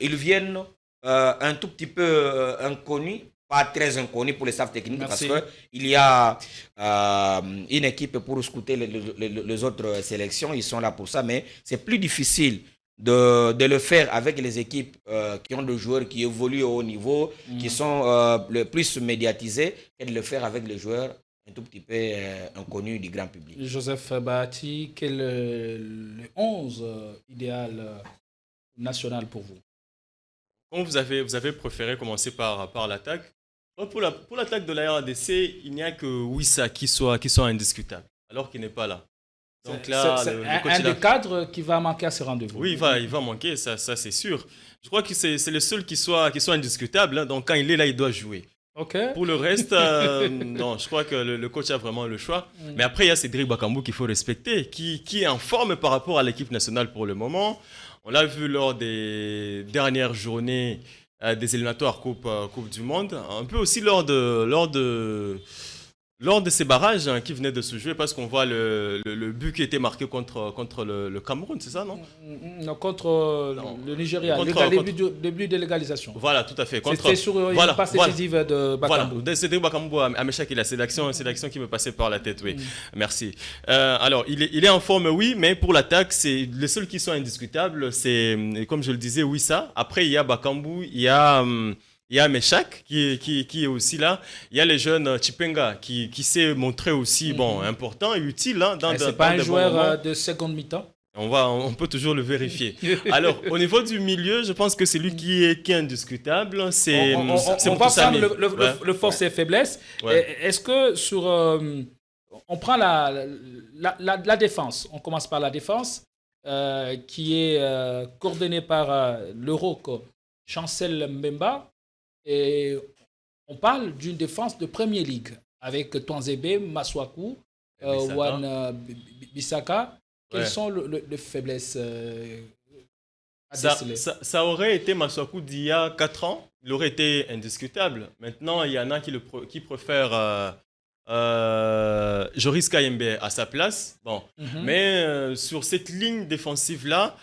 ils viennent un tout petit peu inconnus. Pas très inconnu pour les staffs techniques. Merci. Parce qu'il y a une équipe pour scouter les autres sélections. Ils sont là pour ça, mais c'est plus difficile de le faire avec les équipes qui ont des joueurs qui évoluent au haut niveau, qui sont le plus médiatisés, que de le faire avec les joueurs un tout petit peu inconnus du grand public. Joseph Bahati, quel est le 11 idéal national pour vous? Comme vous avez préféré commencer par l'attaque. Pour l'attaque de la RDC, il n'y a que Wissa qui soit indiscutable, alors qu'il n'est pas là. Donc là, c'est un des cadres qui va manquer à ce rendez-vous. Oui, il va manquer, ça c'est sûr. Je crois que c'est le seul qui soit indiscutable. Hein, donc quand il est là, il doit jouer. Okay. Pour le reste, non, je crois que le coach a vraiment le choix. Mais après, il y a Cédric Bakambu qu'il faut respecter, qui est en forme par rapport à l'équipe nationale pour le moment. On l'a vu lors des dernières journées des éliminatoires Coupe du Monde, un peu aussi lors de ces barrages qui venaient de se jouer, parce qu'on voit le but qui était marqué contre le Cameroun, c'est ça, non? Non, contre le Nigeria, le but de légalisation. Voilà, tout à fait. C'était sur une passe décisive de Bakambu. Voilà, c'était Bakambu à Meshakila, c'est l'action qui me passait par la tête, oui. Merci. Alors, il est en forme, oui, mais pour l'attaque, c'est les seuls qui sont indiscutables, c'est, comme je le disais, Wissa. Après, il y a Bakambu, il y a Meshak qui est aussi là. Il y a les jeunes Chipenga qui s'est montré aussi important et utile. Hein, c'est pas un joueur de seconde mi-temps. On peut toujours le vérifier. Alors, au niveau du milieu, je pense que c'est lui qui est indiscutable. On va prendre le force et faiblesse. Ouais. Est-ce que on prend la défense, on commence par la défense qui est coordonnée par l'Euroc Chancel Mbemba. Et on parle d'une défense de Premier League avec Twanzebe, Maswaku, Wan Bissaka. Quelles sont les faiblesses à déceler? Ça aurait été Maswaku d'il y a 4 ans. Il aurait été indiscutable. Maintenant, il y en a qui préfèrent Joris Kayembe à sa place. Bon. Mais sur cette ligne défensive-là,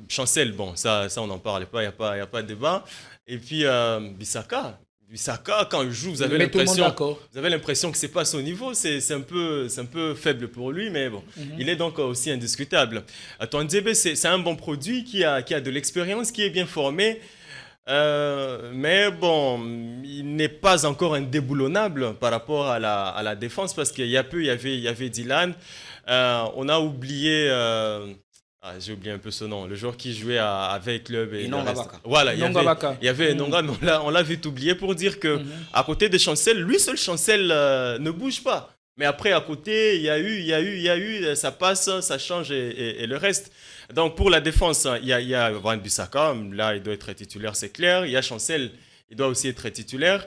Chancel, ça on n'en parle pas, il n'y a pas de débat. Et puis Bissaka, quand il joue, vous avez l'impression que c'est pas à son niveau, c'est un peu faible pour lui, mais bon, il est donc aussi indiscutable. Twanzebe, c'est un bon produit qui a de l'expérience, qui est bien formé, mais bon, il n'est pas encore indéboulonnable par rapport à la défense, parce qu'il y a peu, il y avait Dylan, on a oublié Ah, j'ai oublié un peu ce nom. Le joueur qui jouait avec club et Inonga le reste. Baka. Voilà, Inonga Baka. il y avait Inonga, mais on l'a vite oublié pour dire que à côté de Chancel, lui seul Chancel ne bouge pas. Mais après, à côté, il y a eu, ça passe, ça change et le reste. Donc pour la défense, il y a Van Bissaka, là il doit être titulaire, c'est clair. Il y a Chancel, il doit aussi être titulaire.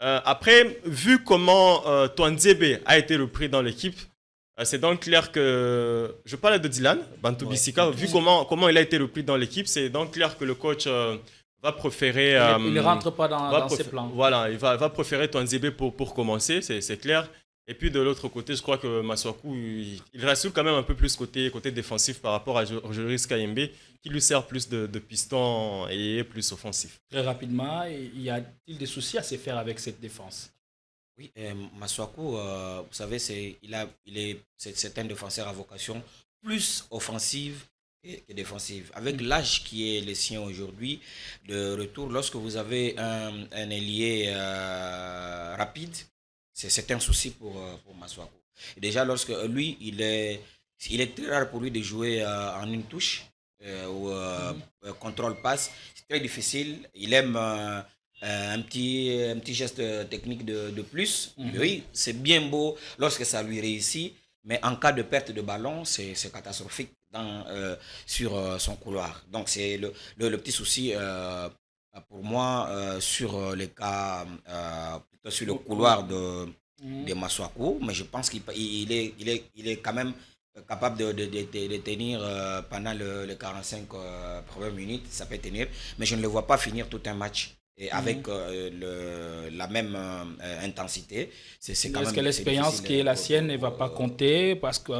Après, vu comment Twanzebe a été repris dans l'équipe, c'est donc clair que, je parle de Dylan, Bantou Bissika, vu comment il a été repris dans l'équipe, c'est donc clair que le coach va préférer... il ne rentre pas dans ses plans. Voilà, il va préférer Twanzebe pour commencer, c'est clair. Et puis de l'autre côté, je crois que Masuaku, il rassure quand même un peu plus côté défensif par rapport à Joris Kayembe, qui lui sert plus de piston et est plus offensif. Très rapidement, y a-t-il des soucis à se faire avec cette défense? Oui, Masuaku, vous savez, c'est un défenseur à vocation plus offensive que défensive. Avec l'âge qui est le sien aujourd'hui, de retour, lorsque vous avez un ailier rapide, c'est un souci pour Masuaku. Et déjà, lorsque lui, il est très rare pour lui de jouer en une touche ou contrôle-passe. C'est très difficile. Il aime un petit geste technique de plus. Oui, c'est bien beau lorsque ça lui réussit, mais en cas de perte de ballon, c'est catastrophique sur son couloir. Donc, c'est le petit souci pour moi sur les cas, plutôt sur le couloir de Masuaku, mais je pense qu'il est quand même capable de tenir pendant les 45 premières minutes, ça peut tenir, mais je ne le vois pas finir tout un match et avec la même intensité. Est-ce que l'expérience qui est la sienne ne va pas compter parce que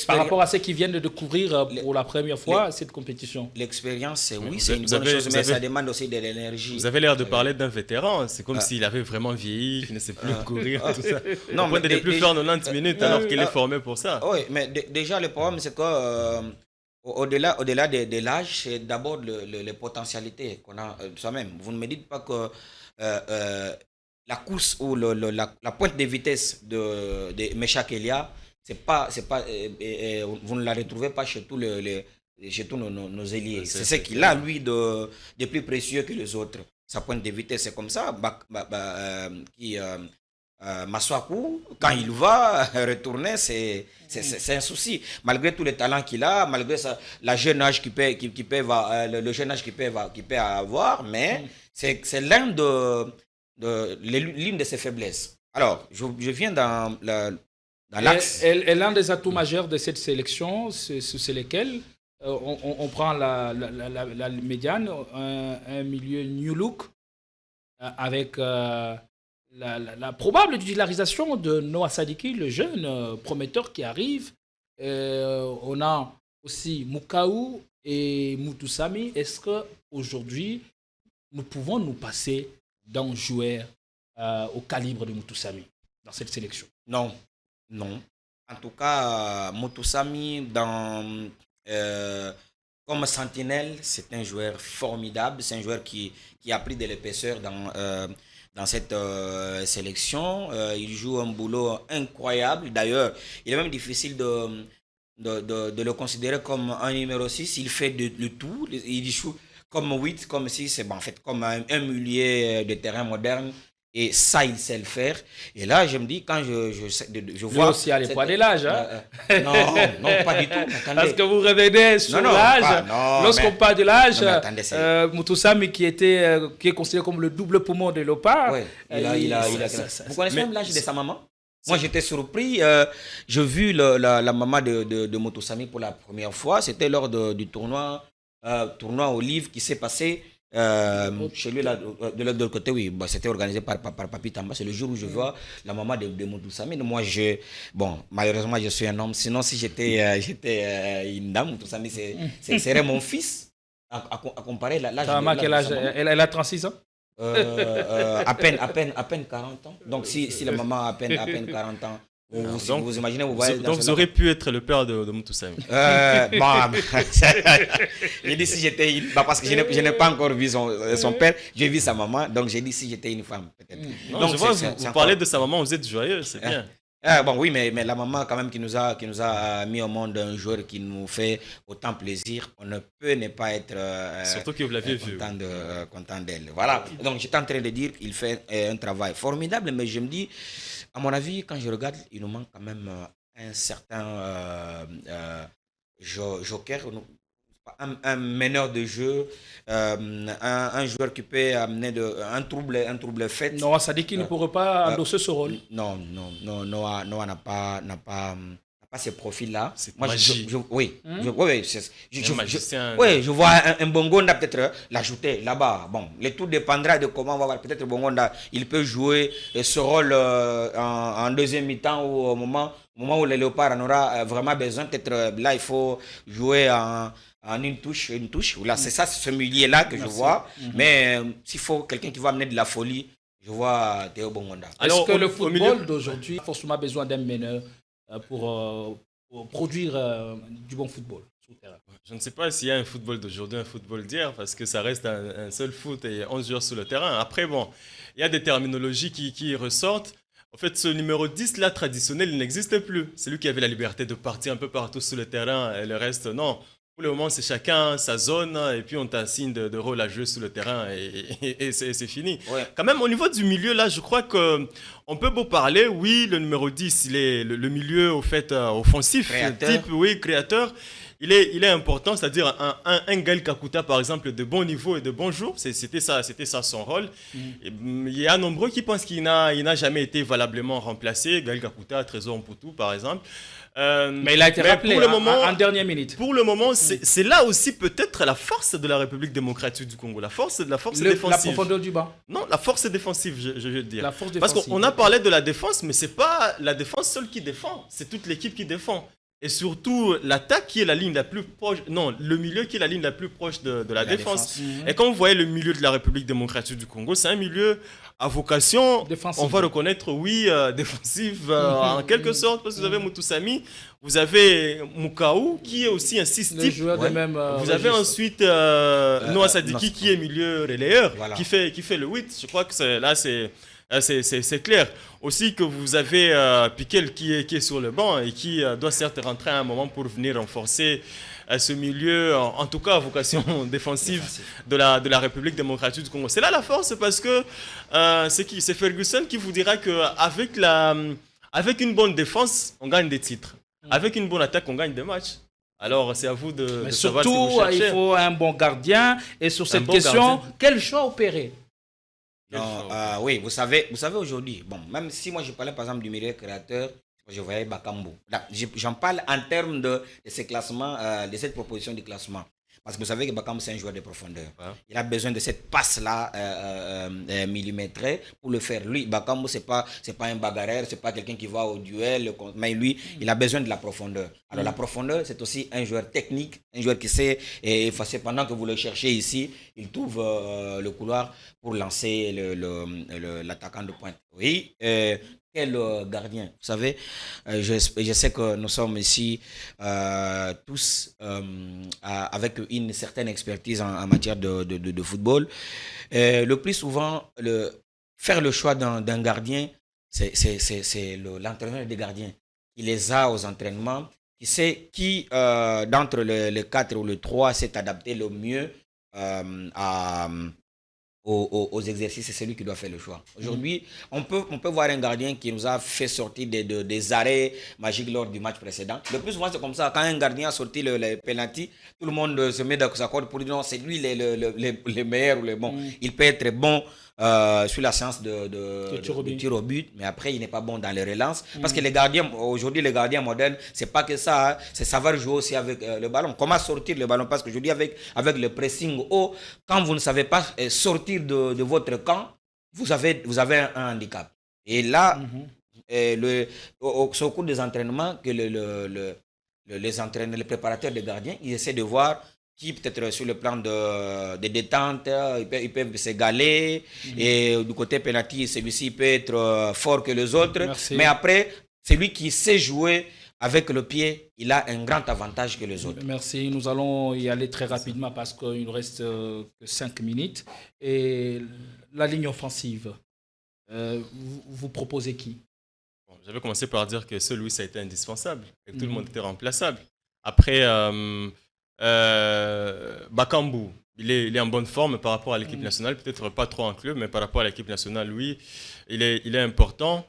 par rapport à ceux qui viennent de découvrir pour la première fois cette compétition? L'expérience, oui, c'est une bonne chose, mais ça demande aussi de l'énergie. Vous avez l'air de parler d'un vétéran, c'est comme s'il avait vraiment vieilli, qu'il ne sait plus courir, tout ça. Non, mais il ne plus faire 90 minutes alors qu'il est formé pour ça. Oui, mais déjà le problème c'est que au-delà de l'âge, c'est d'abord les potentialités qu'on a soi-même. Vous ne me dites pas que la course ou la pointe de vitesse de Meshak Elia, vous ne la retrouvez pas chez tous nos ailiers. C'est ce qu'il a, lui, de plus précieux que les autres. Sa pointe de vitesse, c'est comme ça. Masuaku, quand il va retourner, c'est un souci. Malgré tous les talents qu'il a, malgré le jeune âge qu'il peut avoir, mais c'est l'une de ses faiblesses. Alors, je viens dans l'axe. Et l'un des atouts majeurs de cette sélection, c'est lesquels? On prend la médiane, un milieu new look avec la probable titularisation de Noah Sadiki, le jeune prometteur qui arrive. On a aussi Mukaou et Mutusami. Est-ce qu'aujourd'hui, nous pouvons nous passer d'un joueur au calibre de Mutusami dans cette sélection? Non. En tout cas, Mutusami, comme sentinelle, c'est un joueur formidable. C'est un joueur qui a pris de l'épaisseur dans cette sélection. Il joue un boulot incroyable. D'ailleurs, il est même difficile de le considérer comme un numéro 6. Il fait le tout. Il joue comme 8, comme 6, en fait, comme un milieu de terrain moderne. Et ça, il sait le faire. Et là, je me dis, quand je vois... Lui aussi à l'époque de l'âge. Non, pas du tout. Parce que vous revenez sur l'âge. Lorsqu'on parle de l'âge, Mutusami qui est considéré comme le double poumon de Lopa. Ouais, vous connaissez même l'âge de sa maman? Moi, j'étais surpris. J'ai vu la maman de Mutusami pour la première fois. C'était lors du tournoi Olive qui s'est passé chez lui, là, de l'autre côté, oui. C'était organisé par Papi Tamba. C'est le jour où je vois la maman de Mutusami. Moi, malheureusement, je suis un homme. Sinon, si j'étais une dame, Mutusami, serait mon fils. À comparer l'âge. Quel âge? Elle a 36 ans? À peine 40 ans. Donc, si la maman a à peine 40 ans, vous imaginez, vous voyez. Donc, vous aurez pu être le père de Mutusami. J'ai dit si j'étais parce que je n'ai pas encore vu son père, j'ai vu sa maman, donc j'ai dit si j'étais une femme, peut-être. Non, je vois, vous parlez de sa maman, vous êtes joyeux, c'est bien. Ah, bon, oui, mais la maman, quand même, qui nous a mis au monde un joueur qui nous fait autant plaisir, on ne peut ne pas être Surtout que vous l'aviez vu. content d'elle. Voilà. Donc, j'étais en train de dire qu'il fait un travail formidable, mais je me dis, à mon avis, quand je regarde, il nous manque quand même un certain joker, un meneur de jeu, un joueur qui peut amener un trouble fait. Non, ça dit qu'il ne pourrait pas endosser ce rôle. Non, Noah n'a pas ce profil-là. C'est Moi, magie. oui, magicien. je vois un Bongonda peut-être l'ajouter là-bas. Bon, le tout dépendra de comment on va voir. Peut-être Bongonda, il peut jouer ce rôle en deuxième mi-temps ou au moment où le Léopard en aura vraiment besoin. Peut-être là, il faut jouer en une touche. Là, c'est ça, c'est ce milieu-là que je vois. Mais s'il faut quelqu'un qui va amener de la folie, je vois Théo Bongonda. Est-ce que le football d'aujourd'hui a forcément besoin d'un meneur pour produire du bon football sur le terrain? Je ne sais pas s'il y a un football d'aujourd'hui, un football d'hier, parce que ça reste un seul foot et 11 joueurs sur le terrain. Après, bon, il y a des terminologies qui ressortent. En fait, ce numéro 10 là, traditionnel, il n'existe plus. C'est lui qui avait la liberté de partir un peu partout sur le terrain et le reste, non. Pour le moment, c'est chacun sa zone et puis on t'assigne de rôle à jouer sur le terrain et c'est fini. Ouais. Quand même, au niveau du milieu, là, je crois qu'on peut beau parler. Oui, le numéro 10, il est le milieu au fait offensif, Créateur. type, oui, créateur. Il est important, c'est-à-dire un Gaël Kakuta, par exemple, de bon niveau et de bon jour. C'était ça son rôle. Et, il y a nombreux qui pensent qu'il n'a jamais été valablement remplacé. Gaël Kakuta, Trésor Mputu, par exemple. Mais il a été rappelé pour le moment, en dernière minute. Pour le moment, c'est là aussi peut-être la force de la République démocratique du Congo. La force défensive. La profondeur du banc. Non, la force défensive, je veux dire. La force Parce défensive. qu'on a parlé de la défense, mais c'est pas la défense seule qui défend. C'est toute l'équipe qui défend. Et surtout, l'attaque qui est la ligne la plus proche. Non, le milieu qui est la ligne la plus proche de la défense. Et quand vous voyez le milieu de la République démocratique du Congo, c'est un milieu à vocation, Défensive. on va reconnaître, oui, défensive en quelque sorte, parce que vous avez Mutusami, vous avez Mukaou, qui est aussi un 6 Le type. joueur de même Vous avez registre. ensuite Noah Sadiki, qui est milieu relayeur, Voilà. qui fait le 8. Je crois que c'est clair. Aussi que vous avez Piquel qui est sur le banc et qui doit certes rentrer à un moment pour venir renforcer ce milieu, en tout cas à vocation défensive de la République démocratique du Congo. C'est là la force parce que c'est Ferguson qui vous dira qu'avec avec une bonne défense, on gagne des titres. Avec une bonne attaque, on gagne des matchs. Alors c'est à vous de savoir ce que vous surtout, cherchez. il faut un bon gardien. Et sur cette bon question, gardien. quel choix opérer? Non, oui, vous savez aujourd'hui, bon, même si moi je parlais par exemple du milieu créateur, je voyais Bakambu. Là, j'en parle en termes de ces classements, de cette proposition de classement. Parce que vous savez que Bakambu, c'est un joueur de profondeur. Ouais. Il a besoin de cette passe-là millimétrée pour le faire. Lui, Bakambu, c'est pas un bagarreur, c'est pas quelqu'un qui va au duel, mais lui, il a besoin de la profondeur. Alors la profondeur, c'est aussi un joueur technique, un joueur qui sait effacer. Pendant que vous le cherchez ici, il trouve le couloir pour lancer l'attaquant de pointe. Oui, quel gardien. Vous savez, je sais que nous sommes ici tous avec une certaine expertise en matière de football. Le plus souvent, faire le choix d'un gardien, c'est l'entraîneur des gardiens qui les a aux entraînements, qui sait qui d'entre les 4 ou le 3 s'est adapté le mieux aux exercices, c'est celui qui doit faire le choix. Aujourd'hui, on peut voir un gardien qui nous a fait sortir des arrêts magiques lors du match précédent. Le plus souvent, c'est comme ça. Quand un gardien a sorti le penalty, tout le monde se met d'accord pour dire non, c'est lui le meilleur ou le bon. Il peut être bon sur la séance de tir au but, mais après, il n'est pas bon dans les relances. Parce que aujourd'hui, les gardiens modernes, c'est pas que ça, hein, c'est savoir jouer aussi avec le ballon. Comment sortir le ballon? Parce qu'aujourd'hui, avec le pressing haut, quand vous ne savez pas sortir de votre camp, vous avez un handicap. Et là, c'est au cours des entraînements que les entraîneurs, les préparateurs de gardiens, ils essaient de voir qui peut-être sur le plan de détente, ils peuvent s'égaler. Et du côté penalty, celui-ci peut être fort que les autres. Merci. Mais après, celui qui sait jouer avec le pied, il a un grand avantage que les autres. Merci. Nous allons y aller très rapidement parce qu'il nous reste que 5 minutes. Et la ligne offensive, vous proposez qui? Bon, j'avais commencé par dire que ce Luis a été indispensable et que tout le monde était remplaçable. Après, Bakambu, il est en bonne forme par rapport à l'équipe nationale, peut-être pas trop en club, mais par rapport à l'équipe nationale, oui, il est important.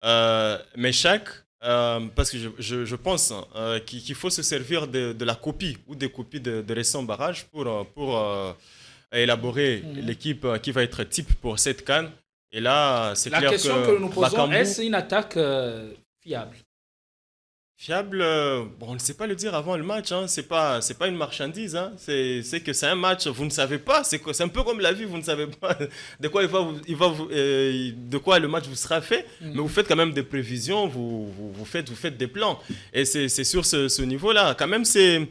Mais parce que je pense qu'il faut se servir de la copie ou des copies de récents barrages pour élaborer l'équipe qui va être type pour cette CAN. Et là, c'est clair que... La question que nous posons, est-ce une attaque fiable? Fiable, bon, on ne sait pas le dire avant le match, hein. C'est pas une marchandise, hein. C'est que c'est un match, vous ne savez pas, c'est un peu comme la vie, vous ne savez pas de quoi de quoi le match vous sera fait, mais vous faites quand même des prévisions, vous faites des plans, et c'est sur ce niveau-là. Quand même, c'est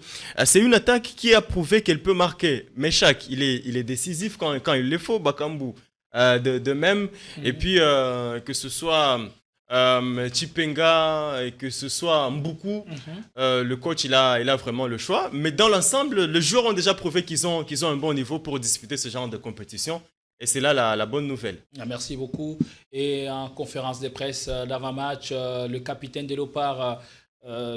une attaque qui a prouvé qu'elle peut marquer. Meshak, il est décisif quand il le faut, Bakambu, de même, et puis que ce soit Chipenga et que ce soit Mboukou, le coach il a vraiment le choix. Mais dans l'ensemble, les joueurs ont déjà prouvé qu'ils ont un bon niveau pour disputer ce genre de compétition. Et c'est là la bonne nouvelle. Merci beaucoup. Et en conférence de presse d'avant-match, le capitaine des Léopards,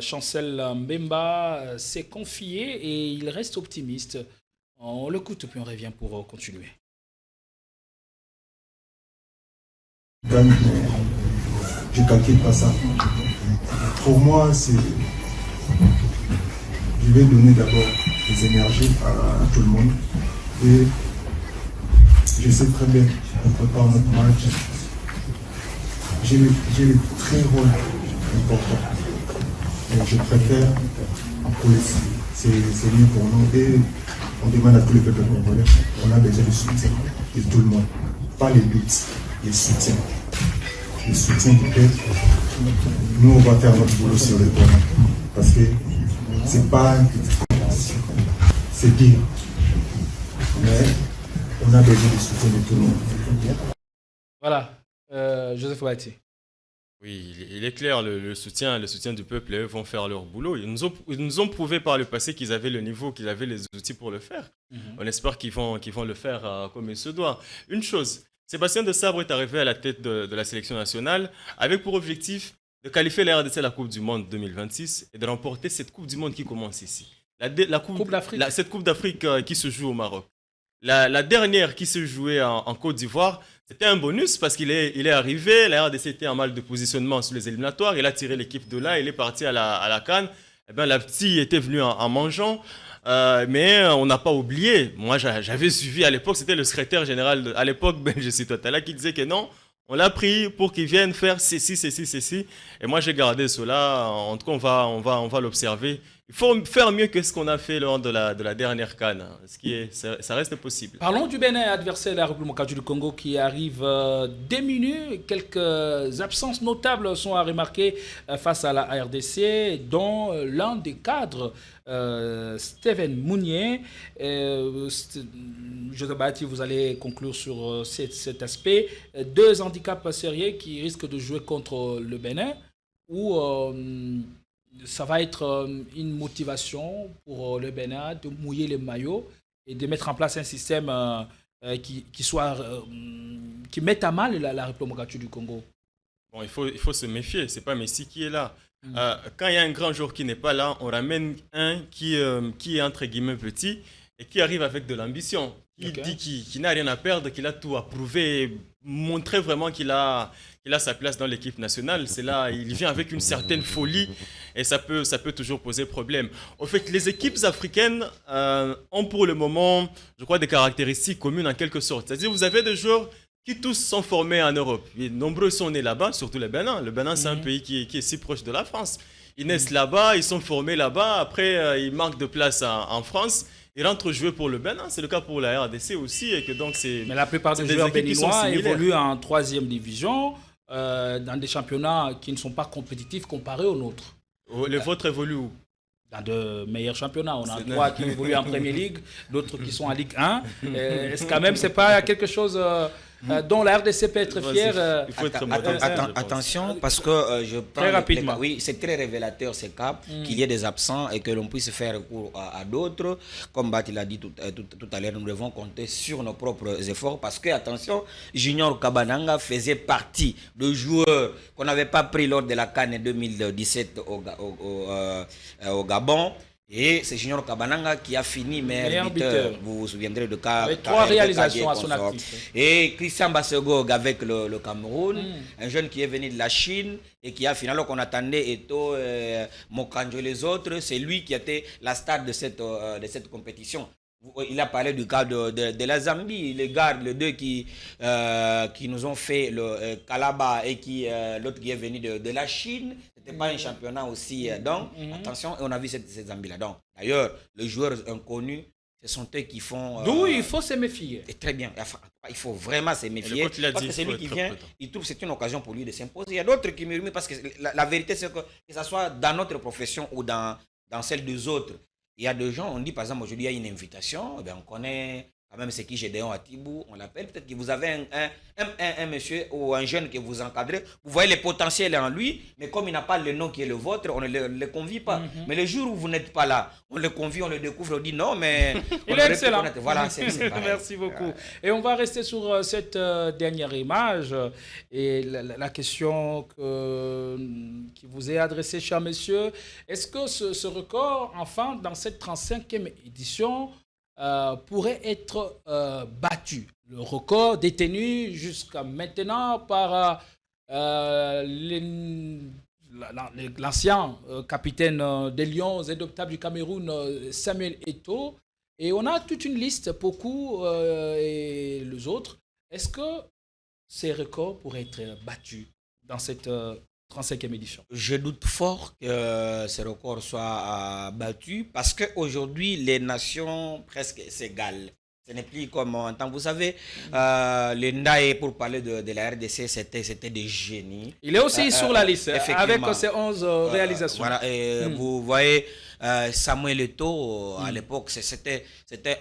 Chancel Mbemba, s'est confié et il reste optimiste. On l'écoute puis on revient pour continuer. Je ne calcule pas ça. Pour moi, je vais donner d'abord des énergies à tout le monde. Et je sais très bien qu'on prépare notre match. J'ai le très rôle important. Et je préfère pour c'est mieux pour nous. Et on demande à tous les peuples congolais, on a besoin du soutien de tout le monde. Pas les buts, les soutiens. Le soutien du peuple, nous on va faire notre boulot sur le terrain parce que c'est pas c'est pire, mais on a besoin du soutien de tout le monde. Voilà, Joseph Ouati. Oui, il est clair, le soutien du peuple, eux vont faire leur boulot. Ils nous ont prouvé par le passé qu'ils avaient le niveau, qu'ils avaient les outils pour le faire. On espère qu'ils vont le faire comme il se doit. Une chose, Sébastien Desabre est arrivé à la tête de la sélection nationale avec pour objectif de qualifier la RDC à la Coupe du Monde 2026 et de remporter cette Coupe du Monde qui commence ici. Coupe d'Afrique. Cette Coupe d'Afrique qui se joue au Maroc. La dernière qui se jouait en Côte d'Ivoire, c'était un bonus parce qu'il est arrivé, la RDC était en mal de positionnement sur les éliminatoires, il a tiré l'équipe de là, il est parti à la CAN. Eh bien, la petite était venue en mangeant. Mais on n'a pas oublié, moi j'avais suivi à l'époque, c'était le secrétaire général à l'époque, Benji Toitala, qui disait que non, on l'a pris pour qu'il vienne faire ceci. Et moi j'ai gardé cela, en tout cas on va l'observer. Il faut faire mieux que ce qu'on a fait lors de la dernière CAN, ça reste possible. Parlons du Bénin, adversaire de la République du Congo qui arrive démuni. Quelques absences notables sont à remarquer face à la RDC, dont l'un des cadres, Steven Mounier. Joseph Bahati, vous allez conclure sur cet aspect. Deux handicaps sérieux qui risquent de jouer contre le Bénin, où ça va être une motivation pour le Bénin de mouiller les maillots et de mettre en place un système qui mette à mal la République du Congo. Bon, il faut se méfier, c'est pas Messi qui est là. Quand il y a un grand joueur qui n'est pas là, on ramène un qui est entre guillemets petit et qui arrive avec de l'ambition, qui dit qu'il n'a rien à perdre, qu'il a tout à prouver, montrer vraiment qu'il a sa place dans l'équipe nationale. C'est là, il vient avec une certaine folie et ça peut toujours poser problème. Au fait, les équipes africaines ont pour le moment, je crois, des caractéristiques communes en quelque sorte. C'est-à-dire, vous avez des joueurs qui tous sont formés en Europe. Et nombreux sont nés là-bas, surtout le Bénin. Le Bénin, c'est un pays qui est si proche de la France. Ils naissent là-bas, ils sont formés là-bas. Après, ils manquent de place en France. Ils rentrent jouer pour le Bénin. C'est le cas pour la RDC aussi. Et que donc mais la plupart des joueurs béninois évoluent en 3e division, dans des championnats qui ne sont pas compétitifs comparés aux nôtres. Les vôtres évoluent où? Dans de meilleurs championnats. On a 3 qui évoluent en Premier League, d'autres qui sont en Ligue 1. Est-ce quand même, c'est pas quelque chose dont la RDC peut être fière. Il faut être modeste, je pense. Attention, parce que je prends Très rapidement. oui, c'est très révélateur ces cas, qu'il y ait des absents et que l'on puisse faire recours à d'autres. Comme Bat l'a dit tout à l'heure, nous devons compter sur nos propres efforts parce que, attention, Junior Kabananga faisait partie de joueurs qu'on n'avait pas pris lors de la CAN 2017 au Gabon. Et c'est Junior Kabananga qui a fini meilleur buteur. Vous vous souviendrez de cas. Avec 3 réalisations à son actif. Et Christian Bassegog avec le Cameroun, un jeune qui est venu de la Chine et qui a fini, alors qu'on attendait Eto, Mokanjo et les autres, c'est lui qui était la star de cette compétition. Il a parlé du cas de la Zambie, les gars, les deux qui nous ont fait le Kalaba et l'autre qui est venu de la Chine. C'était pas un championnat aussi. Donc, attention, on a vu ces Zambies-là. Donc, d'ailleurs, les joueurs inconnus, ce sont eux qui font... D'où il faut se méfier. Et très bien. Enfin, il faut vraiment se méfier. Parce que c'est lui qui vient, il trouve que c'est une occasion pour lui de s'imposer. Il y a d'autres qui murmurent parce que la vérité, c'est que ce soit dans notre profession ou dans celle des autres, il y a des gens, on dit par exemple, aujourd'hui, il y a une invitation, on connaît quand même ce qui Gédéon Atibou, on l'appelle, peut-être que vous avez un monsieur ou un jeune que vous encadrez, vous voyez le potentiel en lui, mais comme il n'a pas le nom qui est le vôtre, on ne le convie pas. Mais le jour où vous n'êtes pas là, on le convie, on le découvre, on dit non, mais... Il est excellent. Voilà, c'est Merci beaucoup. Et on va rester sur cette dernière image. Et la question qui vous est adressée, cher monsieur, est-ce que ce record, enfin, dans cette 35e édition, pourrait être battu? Le record détenu jusqu'à maintenant par l'ancien capitaine des Lions indomptables du Cameroun, Samuel Eto'o. Et on a toute une liste, beaucoup et les autres. Est-ce que ces records pourraient être battus dans cette 35e édition? Je doute fort que ce record soit battu parce qu'aujourd'hui, les nations presque s'égalent. Ce n'est plus comme en temps. Vous savez, le Ndaye, pour parler de la RDC, c'était des génies. Il est aussi sur la liste, avec ses 11 réalisations. Voilà, et vous voyez, Samuel Eto'o, à l'époque, c'était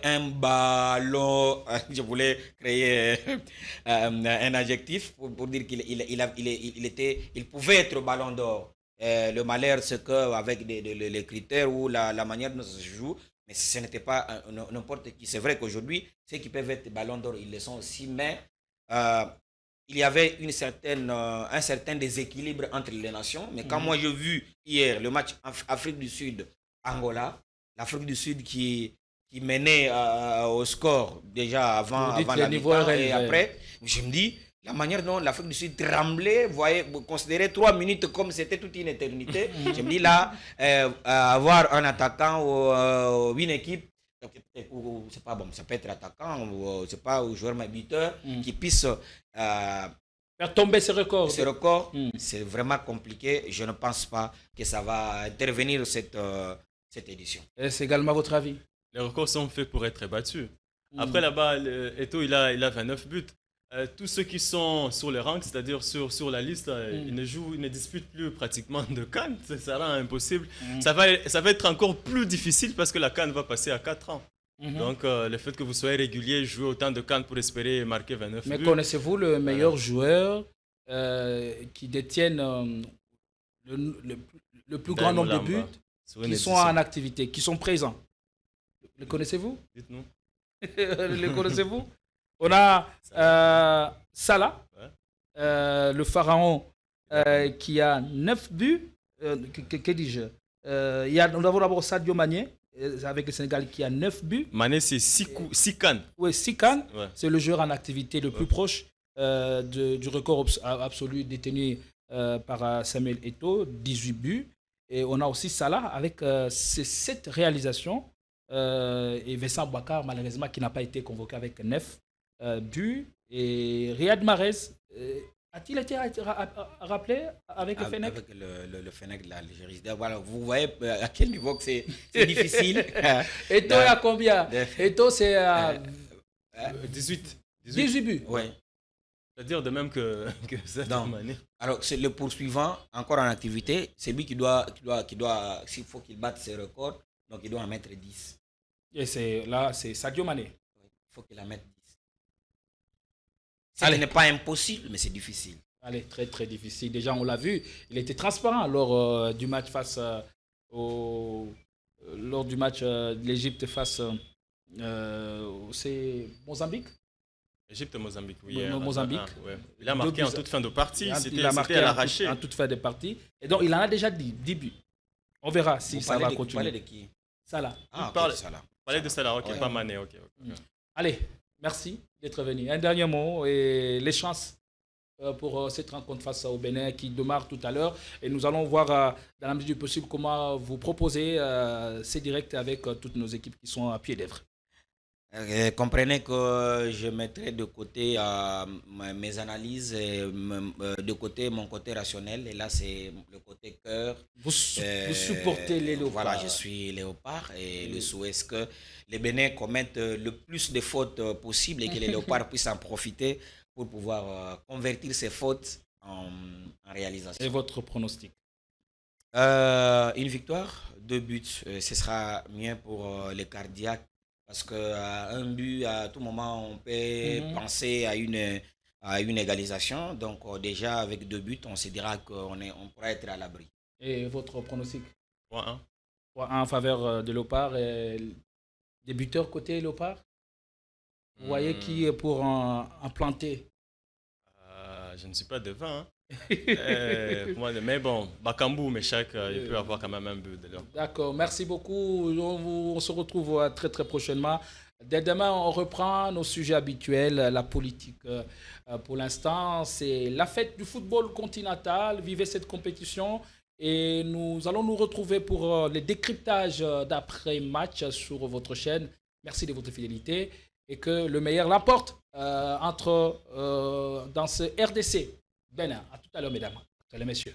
un ballon. Je voulais créer un adjectif pour dire qu'il pouvait être ballon d'or. Le malheur, c'est qu'avec les critères ou la manière dont ça se joue, mais ce n'était pas n'importe qui. C'est vrai qu'aujourd'hui, ceux qui peuvent être ballon d'or, ils le sont aussi, mais il y avait un certain déséquilibre entre les nations. Mais quand moi j'ai vu hier le match Afrique du Sud-Angola, l'Afrique du Sud qui menait au score déjà avant la mi-temps et après, je me dis, la manière dont l'Afrique du Sud tremblait, vous considérez 3 minutes comme c'était toute une éternité. Je me dis là, avoir un attaquant ou une équipe, c'est pas bon, ça peut être attaquant ou c'est pas un joueur buteur qui puisse faire tomber ce record. Ce record, c'est vraiment compliqué. Je ne pense pas que ça va intervenir cette édition. Et c'est également votre avis? Les records sont faits pour être battus. Après là-bas, Eto'o, il a 29 buts. Tous ceux qui sont sur le rank, c'est-à-dire sur la liste, ils ne disputent plus pratiquement de CAN. Ça rend impossible. Ça va être encore plus difficile parce que la CAN va passer à 4 ans. Donc, le fait que vous soyez régulier, jouer autant de CAN pour espérer marquer 29 buts. Mais connaissez-vous le meilleur joueur qui détienne le plus grand nombre de buts qui sont en activité, qui sont présents? Le connaissez-vous? Dites-nous. Le connaissez-vous? On a Salah, le pharaon, qui a 9 buts. Que dis-je? Nous avons d'abord Sadio Mané, avec le Sénégal, qui a 9 buts. Mané, c'est 6 CAN. Oui, 6 CAN. Ouais. C'est le joueur en activité le plus proche du record absolu détenu par Samuel Eto'o, 18 buts. Et on a aussi Salah avec ses 7 réalisations. Et Vincent Boubacar, malheureusement, qui n'a pas été convoqué avec 9 buts. Et Riyad Mahrez, a-t-il été rappelé avec le Fennec? Avec le Fennec de l'Algérie. Voilà, vous voyez à quel niveau que c'est difficile. Eto'o est à combien? Eto'o, c'est 18 buts. Ouais. C'est-à-dire de même que cette année. Alors, c'est le poursuivant, encore en activité, c'est lui qui doit s'il faut qu'il batte ses records, donc il doit en mettre 10. Et c'est Sadio Mané. Il faut qu'il en mette 10. Ce n'est pas impossible, mais c'est difficile. Allez, très très difficile. Déjà, on l'a vu, il était transparent lors du match face lors du match de l'Égypte face c'est Mozambique. Égypte-Mozambique, oui. Mozambique. Ouais. Il a marqué en toute fin de partie. Il a marqué à l'arraché. en toute fin de partie. Et donc, il en a déjà 10 buts. On verra si ça va continuer. Vous parlez de qui? Salah. Ah, Salah. Parler de Salah, ok, pas Mané, ok. Allez, merci d'être venu. Un dernier mot et les chances pour cette rencontre face au Bénin qui démarre tout à l'heure. Et nous allons voir dans la mesure du possible comment vous proposez ces directs avec toutes nos équipes qui sont à pied d'œuvre. Comprenez que je mettrai de côté mes analyses, de côté mon côté rationnel, et là c'est le côté cœur. Vous supportez les léopards. Voilà, je suis léopard et le souhait est que les Bénins commettent le plus de fautes possible et que les léopards puissent en profiter pour pouvoir convertir ces fautes en réalisation. Et votre pronostic? Une victoire, 2 buts, ce sera mieux pour les cardiaques. Parce qu'à un but, à tout moment, on peut penser à une égalisation. Donc déjà, avec 2 buts, on se dira qu'on pourra être à l'abri. Et votre pronostic? 3-1. 3-1 en faveur de Léopard. Et des buteurs côté Léopard? Vous voyez qui est pour en planter? Je ne suis pas devant. Hein. Mais bon, Bakambu, mais il peut avoir quand même un but de l'heure. D'accord, merci beaucoup. On se retrouve très très prochainement. Dès demain, on reprend nos sujets habituels, la politique. Pour l'instant, c'est la fête du football continental. Vivez cette compétition. Et nous allons nous retrouver pour les décryptages d'après-match sur votre chaîne. Merci de votre fidélité. Et que le meilleur l'emporte dans ce RDC. Bénin. À tout à l'heure, mesdames. À tout à l'heure, messieurs.